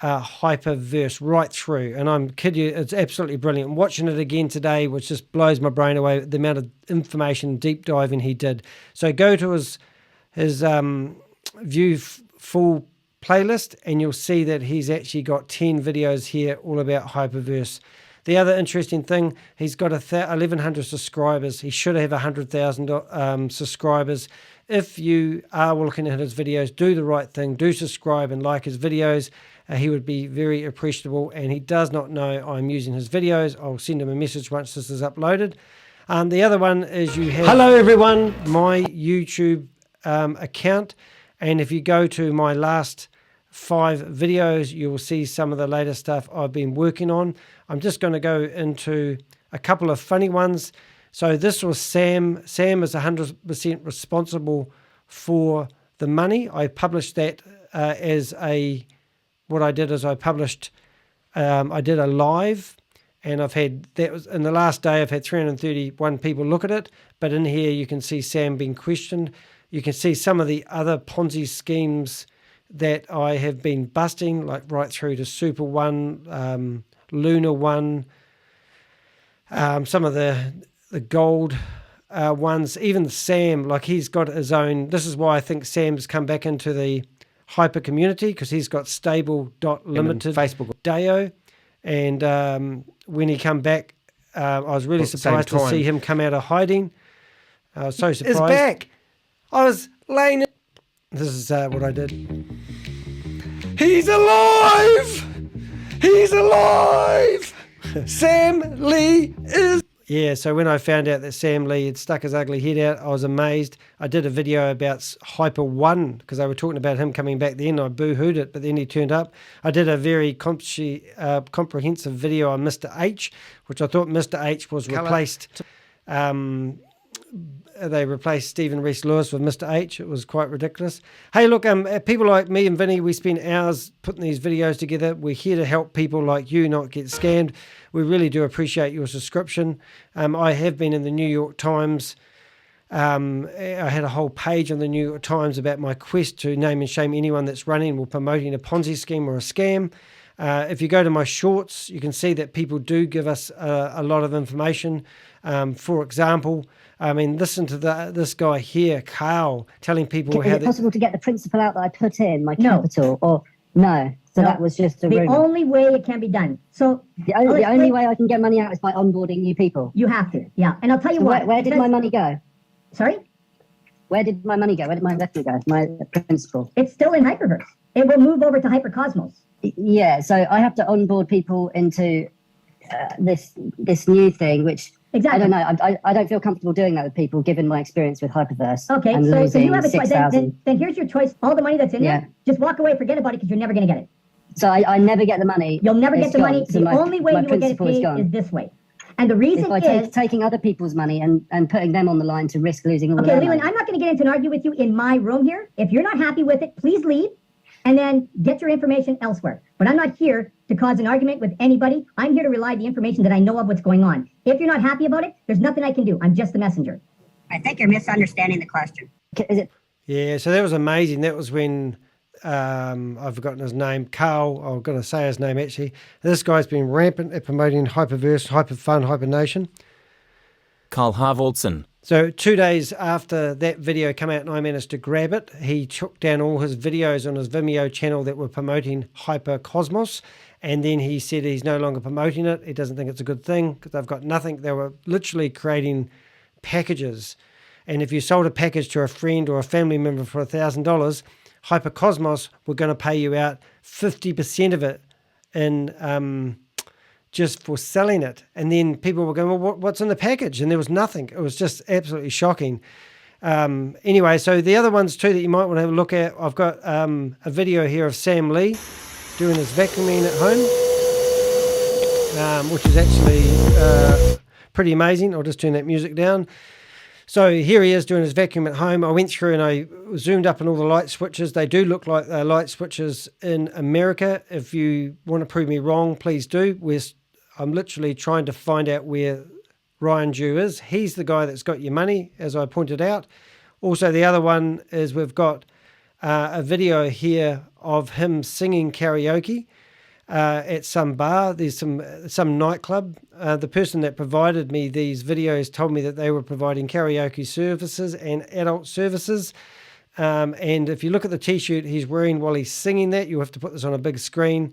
HyperVerse right through. And I'm kidding you, it's absolutely brilliant. I'm watching it again today, which just blows my brain away, the amount of information, deep diving he did. So go to his view full playlist and you'll see that he's actually got 10 videos here all about HyperVerse. The other interesting thing, he's got 1,100 subscribers. He should have 100,000 subscribers. If you are looking at his videos, do the right thing. Do subscribe and like his videos. He would be very appreciable, and he does not know I'm using his videos. I'll send him a message once this is uploaded. The other one is you have... Hello everyone, my YouTube account. And if you go to my last 5 videos, you will see some of the latest stuff I've been working on. I'm just going to go into a couple of funny ones. So this was Sam. Sam is 100% responsible for the money. I published that what I did is I published, I did a live, and that was in the last day, I've had 331 people look at it, but in here you can see Sam being questioned. You can see some of the other Ponzi schemes that I have been busting, like right through to Super One, Luna One, some of the gold ones, even Sam, like he's got his own. This is why I think Sam's come back into the hyper community, because he's got stable.limited Facebook Deo. And when he come back, I was really surprised to see him come out of hiding. I was so surprised. He's back. I was laying it. This is what I did. He's alive! He's alive! Sam Lee is... Yeah, so when I found out that Sam Lee had stuck his ugly head out, I was amazed. I did a video about Hyper One, because they were talking about him coming back then. I boo-hooed it, but then he turned up. I did a very comprehensive video on Mr. H, which I thought Mr. H was replaced. They replaced Stephen Reece Lewis with Mr. H. It was quite ridiculous. Hey, look, people like me and Vinny, we spend hours putting these videos together. We're here to help people like you not get scammed. We really do appreciate your subscription. I have been in the New York Times. I had a whole page on the New York Times about my quest to name and shame anyone that's running or promoting a Ponzi scheme or a scam. If you go to my shorts, you can see that people do give us a lot of information. For example, I mean, listen to this guy here, Carl, telling people Is it possible to get the principal out that I put in, my capital? Or no? So that was just a rumor. The only way it can be done. So the only way I can get money out is by onboarding new people. You have to, yeah. And I'll tell you what. Where did my money go? Sorry? Where did my money go? Where did my investment go? My principal. It's still in HyperVerse. It will move over to HyperCosmos. Yeah, so I have to onboard people into this new thing, which I don't know. I don't feel comfortable doing that with people, given my experience with HyperVerse. Okay, so you have a choice. Then here's your choice. All the money that's in there, just walk away, forget about it, because you're never going to get it. So I never get the money. You'll never get the money. The only way you will get it paid is this way. And the reason is taking other people's money and putting them on the line to risk losing all their money. Okay, Leland, I'm not going to get into an argument with you in my room here. If you're not happy with it, please leave and then get your information elsewhere. But I'm not here to cause an argument with anybody. I'm here to rely the information that I know of what's going on. If you're not happy about it, there's nothing I can do. I'm just the messenger. I think you're misunderstanding the question. Is it? Yeah, so that was amazing. That was when I've forgotten his name, Carl, I'm going to say his name actually. This guy's been rampant at promoting HyperVerse, HyperFun, HyperNation. Carl Haavaldsen. So 2 days after that video came out and I managed to grab it, he took down all his videos on his Vimeo channel that were promoting HyperCosmos, and then he said he's no longer promoting it. He doesn't think it's a good thing because they've got nothing. They were literally creating packages, and if you sold a package to a friend or a family member for $1,000, HyperCosmos were going to pay you out 50% of it in just for selling it. And then people were going, well, what's in the package? And there was nothing. It was just absolutely shocking. Anyway, so the other ones too that you might want to have a look at, I've got a video here of Sam Lee doing his vacuuming at home, which is actually pretty amazing. I'll just turn that music down. So here he is doing his vacuum at home. I went through and I zoomed up on all the light switches. They do look like light switches in America. If you want to prove me wrong, please do. I'm literally trying to find out where Ryan Dew is. He's the guy that's got your money, as I pointed out. Also, the other one is we've got a video here of him singing karaoke at some bar. There's some nightclub. The person that provided me these videos told me that they were providing karaoke services and adult services. And if you look at the t-shirt he's wearing while he's singing that, you have to put this on a big screen.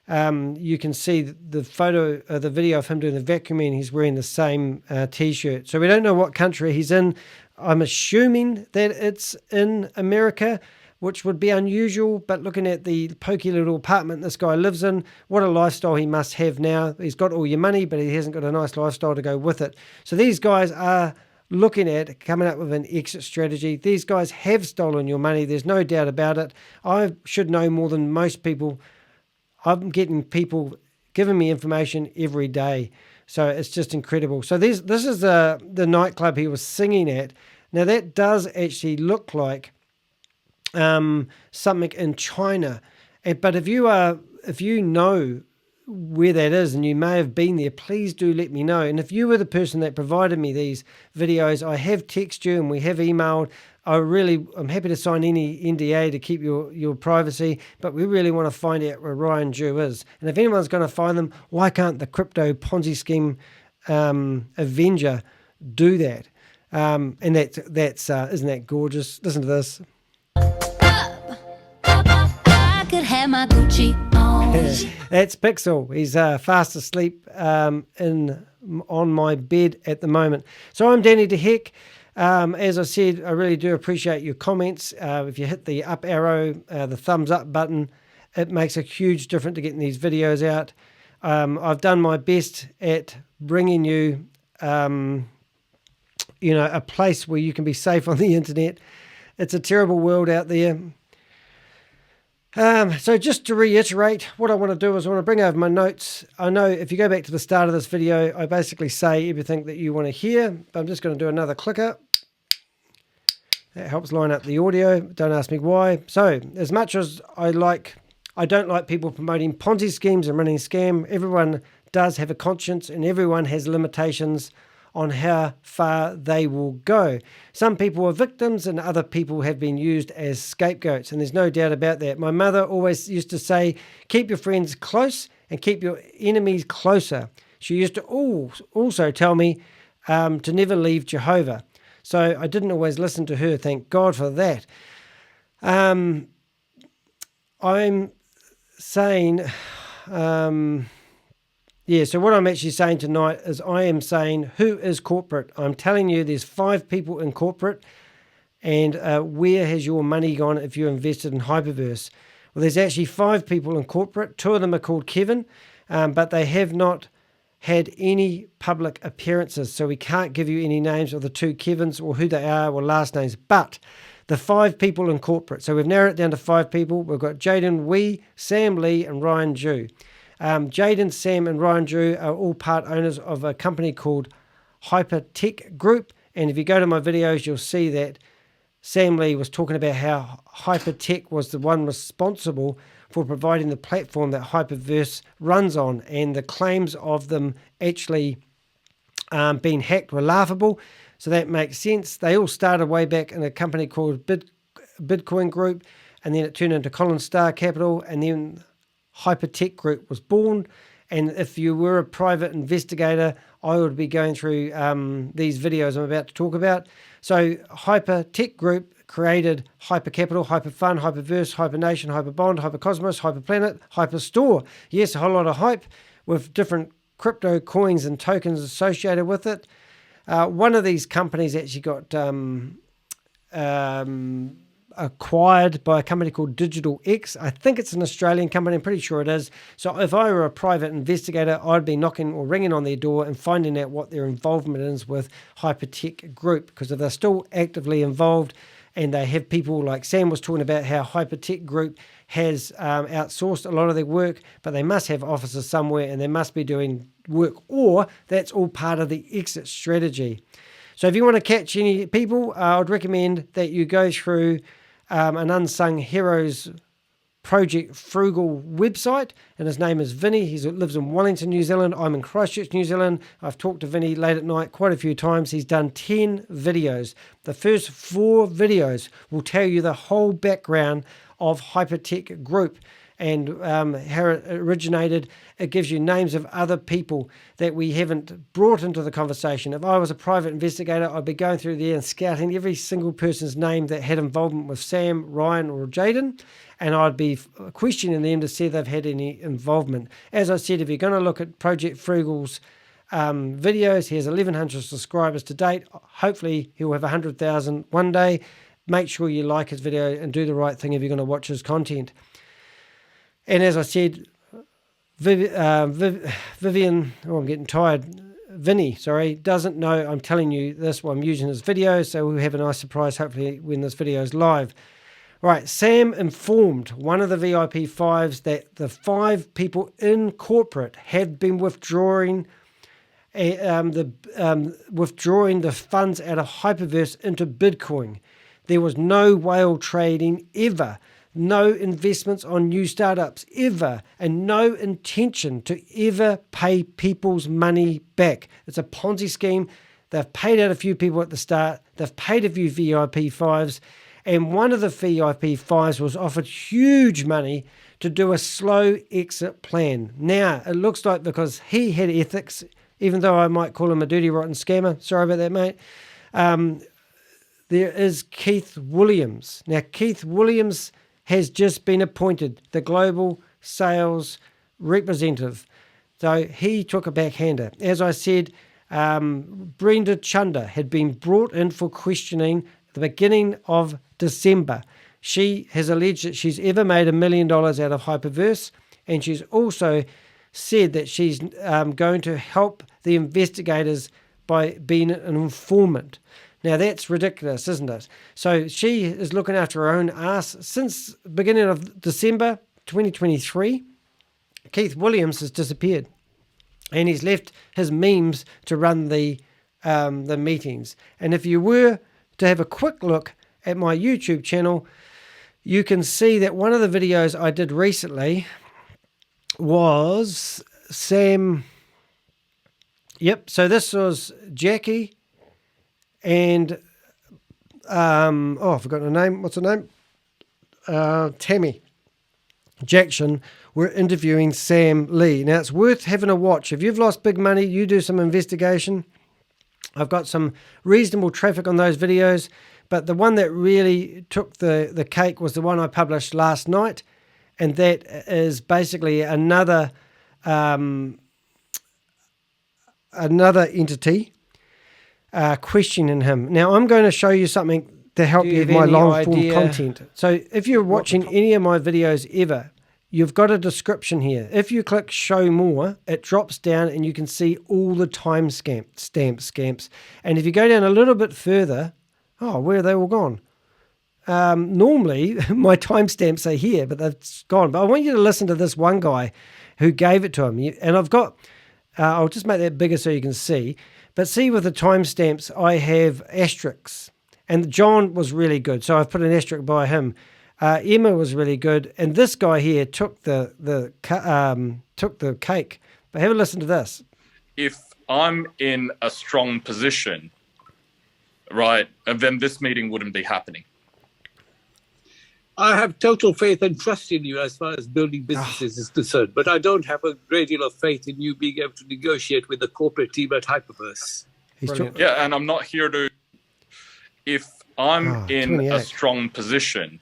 You can see the photo, the video of him doing the vacuuming. He's wearing the same t-shirt. So we don't know what country he's in. I'm assuming that it's in America, which would be unusual, but looking at the pokey little apartment this guy lives in, what a lifestyle he must have now. He's got all your money, but he hasn't got a nice lifestyle to go with it. So these guys are looking at coming up with an exit strategy. These guys have stolen your money. There's no doubt about it. I should know more than most people. I'm getting people giving me information every day. So it's just incredible. So this is the nightclub he was singing at. Now that does actually look like something in China. But if you know where that is and you may have been there, please do let me know. And if you were the person that provided me these videos, I have texted you and we have emailed. I'm happy to sign any NDA to keep your privacy, but we really want to find out where Ryan Ju is. And if anyone's going to find them, why can't the crypto Ponzi scheme Avenger do that? And that's isn't that gorgeous? Listen to this. I could have my Gucci on. That's Pixel. He's fast asleep on my bed at the moment. So I'm Danny De Heck. As I said, I really do appreciate your comments. If you hit the up arrow, the thumbs up button, it makes a huge difference to getting these videos out. I've done my best at bringing you, a place where you can be safe on the internet. It's a terrible world out there. So just to reiterate, what I want to do is I want to bring over my notes. I know if you go back to the start of this video, I basically say everything that you want to hear, but I'm just going to do another clicker. That helps line up the audio. Don't ask me why. So as much as I don't like people promoting Ponzi schemes and running scam, everyone does have a conscience and everyone has limitations on how far they will go. Some people are victims and other people have been used as scapegoats, and there's no doubt about that. My mother always used to say, keep your friends close and keep your enemies closer. She used to also tell me to never leave Jehovah. So I didn't always listen to her, thank God for that. I'm saying... so what I'm actually saying tonight is I am saying, who is corporate? I'm telling you there's 5 people in corporate, and where has your money gone if you invested in HyperVerse? Well, there's actually 5 people in corporate. 2 of them are called Kevin, but they have not had any public appearances, so we can't give you any names of the 2 Kevins or who they are or last names, but the 5 people in corporate. So we've narrowed it down to 5 people. We've got Jaden Wee, Sam Lee, and Ryan Ju. Jaden, Sam, and Ryan Drew are all part owners of a company called HyperTech Group. And if you go to my videos, you'll see that Sam Lee was talking about how HyperTech was the one responsible for providing the platform that HyperVerse runs on. And the claims of them actually being hacked were laughable. So that makes sense. They all started way back in a company called Bitcoin Group. And then it turned into Collins Star Capital. And then HyperTech Group was born, and if you were a private investigator, I would be going through these videos I'm about to talk about. So HyperTech Group created HyperCapital, HyperFund, HyperVerse, HyperNation, HyperBond, HyperCosmos, HyperPlanet, HyperStore. Yes, a whole lot of hype with different crypto coins and tokens associated with it. One of these companies actually got acquired by a company called Digital X. I think it's an Australian company. I'm pretty sure it is. So if I were a private investigator, I'd be knocking or ringing on their door and finding out what their involvement is with HyperTech Group, because if they're still actively involved and they have people like Sam was talking about how HyperTech Group has outsourced a lot of their work, but they must have offices somewhere and they must be doing work, or that's all part of the exit strategy. So if you want to catch any people, I'd recommend that you go through an Unsung Heroes Project Frugal website, and his name is Vinny. He lives in Wellington, New Zealand. I'm in Christchurch, New Zealand. I've talked to Vinny late at night quite a few times. He's done 10 videos. The first 4 videos will tell you the whole background of HyperTech Group and how it originated. It gives you names of other people that we haven't brought into the conversation. If I was a private investigator, I'd be going through there and scouting every single person's name that had involvement with Sam, Ryan, or Jaden, and I'd be questioning them to see if they've had any involvement. As I said, if you're going to look at Project Frugal's videos, he has 1,100 subscribers to date. Hopefully he'll have 100,000 one day. Make sure you like his video and do the right thing if you're going to watch his content. And as I said, Vinny, doesn't know I'm telling you this while I'm using his video, so we'll have a nice surprise hopefully when this video is live. Right, Sam informed one of the VIP 5s that the 5 people in corporate had been withdrawing withdrawing the funds out of HyperVerse into Bitcoin. There was no whale trading ever, no investments on new startups ever, and no intention to ever pay people's money back. It's a Ponzi scheme. They've paid out a few people at the start. They've paid a few VIP 5s, and one of the VIP 5s was offered huge money to do a slow exit plan. Now, it looks like because he had ethics, even though I might call him a dirty, rotten scammer, sorry about that, mate, there is Keith Williams. Now, Keith Williams has just been appointed the global sales representative. So he took a backhander. As I said, Brenda Chunga had been brought in for questioning at the beginning of December. She has alleged that she's ever made $1 million out of HyperVerse, and she's also said that she's going to help the investigators by being an informant. Now, that's ridiculous, isn't it? So she is looking after her own ass. Since the beginning of December 2023, Keith Williams has disappeared, and he's left his memes to run the meetings. And if you were to have a quick look at my YouTube channel, you can see that one of the videos I did recently was Sam. Yep, so this was Jackie and I forgot her name. What's her name? Tammy Jackson were interviewing Sam Lee. Now, it's worth having a watch. If you've lost big money, you do some investigation. I've got some reasonable traffic on those videos, but the one that really took the cake was the one I published last night, and that is basically another entity questioning him. Now, I'm going to show you something to help you with my long-form content. So if you're watching any of my videos ever, you've got a description here. If you click show more, it drops down and you can see all the time stamps. And if you go down a little bit further, where are they all gone? Normally, my timestamps are here, but they've gone. But I want you to listen to this one guy who gave it to him. And I've got, I'll just make that bigger so you can see. But see, with the timestamps, I have asterisks. And John was really good, so I've put an asterisk by him. Emma was really good, and this guy here took the cake. But have a listen to this. If I'm in a strong position, right, then this meeting wouldn't be happening. I have total faith and trust in you as far as building businesses is concerned, but I don't have a great deal of faith in you being able to negotiate with the corporate team at HyperVerse. Yeah, and I'm not here to... If I'm in a strong position,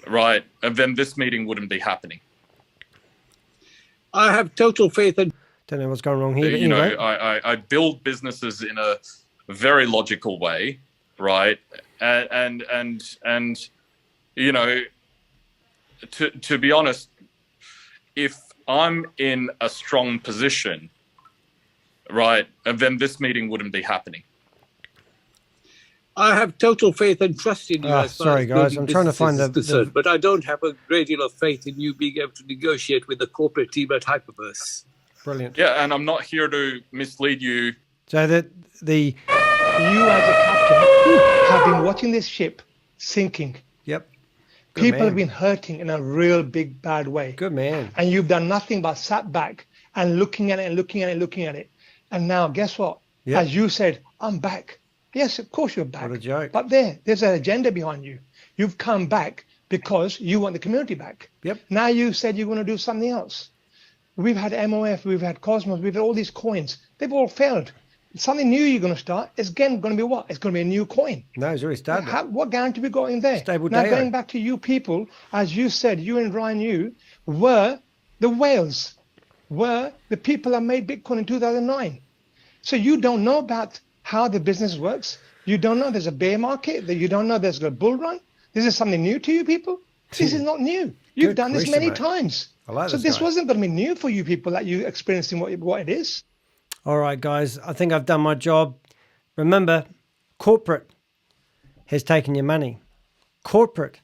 right, then this meeting wouldn't be happening. I have total faith and... Don't know what's going wrong here. You know, I build businesses in a very logical way, right? And you know, to be honest, if I'm in a strong position, right, then this meeting wouldn't be happening. I have total faith and trust in you as far as guys, I'm trying to find the but I don't have a great deal of faith in you being able to negotiate with the corporate team at HyperVerse. Brilliant. Yeah, and I'm not here to mislead you. So that you as a captain have been watching this ship sinking. Yep. People have been hurting in a real big bad way. Good man. And you've done nothing but sat back and looking at it and looking at it and looking at it. And now guess what? Yep. As you said, I'm back. Yes, of course you're back. What a joke. But there's an agenda behind you. You've come back because you want the community back. Yep. Now you said you're going to do something else. We've had MOF, we've had Cosmos, we've had all these coins. They've all failed. Something new you're going to start. It's again going to be what? It's going to be a new coin. No, it's already started. What guarantee we got in there? Stable now, Deo. going back to you people, as you said, you and Ryan, you were the whales, were the people that made Bitcoin in 2009. So you don't know about how the business works. You don't know there's a bear market. You don't know there's a bull run. This is something new to you people. This is not new. You've done this many times. So this wasn't going to be new for you people that you're experiencing what it is. All right, guys, I think I've done my job. Remember, corporate has taken your money. Corporate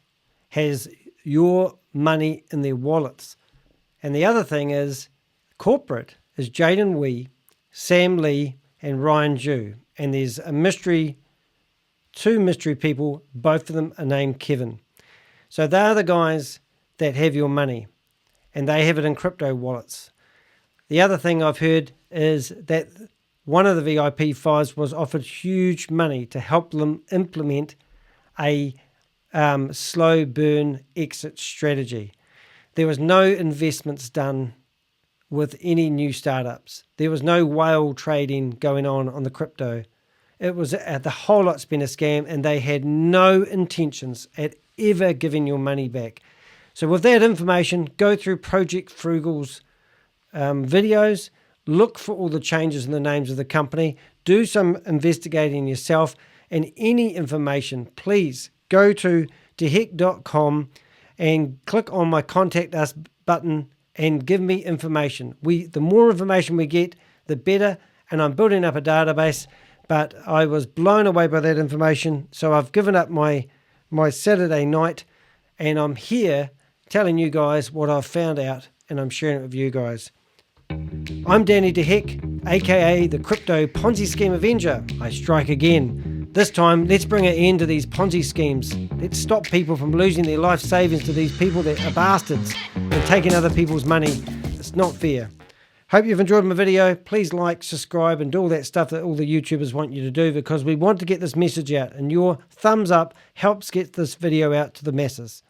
has your money in their wallets. And the other thing is, corporate is Jaden Wee Sam Lee, and Ryan Zhu. And there's two mystery people, both of them are named Kevin. So they're the guys that have your money, and they have it in crypto wallets. The other thing I've heard is that one of the VIP 5s was offered huge money to help them implement a slow burn exit strategy. There was no investments done with any new startups. There was no whale trading going on the crypto. It was the whole lot's been a scam, and they had no intentions at ever giving your money back. So with that information, go through Project Frugal's videos, look for all the changes in the names of the company, do some investigating yourself, and any information, please go to deheck.com and click on my Contact Us button and give me information. The more information we get, the better, and I'm building up a database, but I was blown away by that information, so I've given up my Saturday night, and I'm here telling you guys what I've found out, and I'm sharing it with you guys. I'm Danny DeHeck, aka the Crypto Ponzi Scheme Avenger. I strike again. This time, let's bring an end to these Ponzi schemes. Let's stop people from losing their life savings to these people that are bastards and taking other people's money. It's not fair. Hope you've enjoyed my video. Please like, subscribe, and do all that stuff that all the YouTubers want you to do, because we want to get this message out, and your thumbs up helps get this video out to the masses.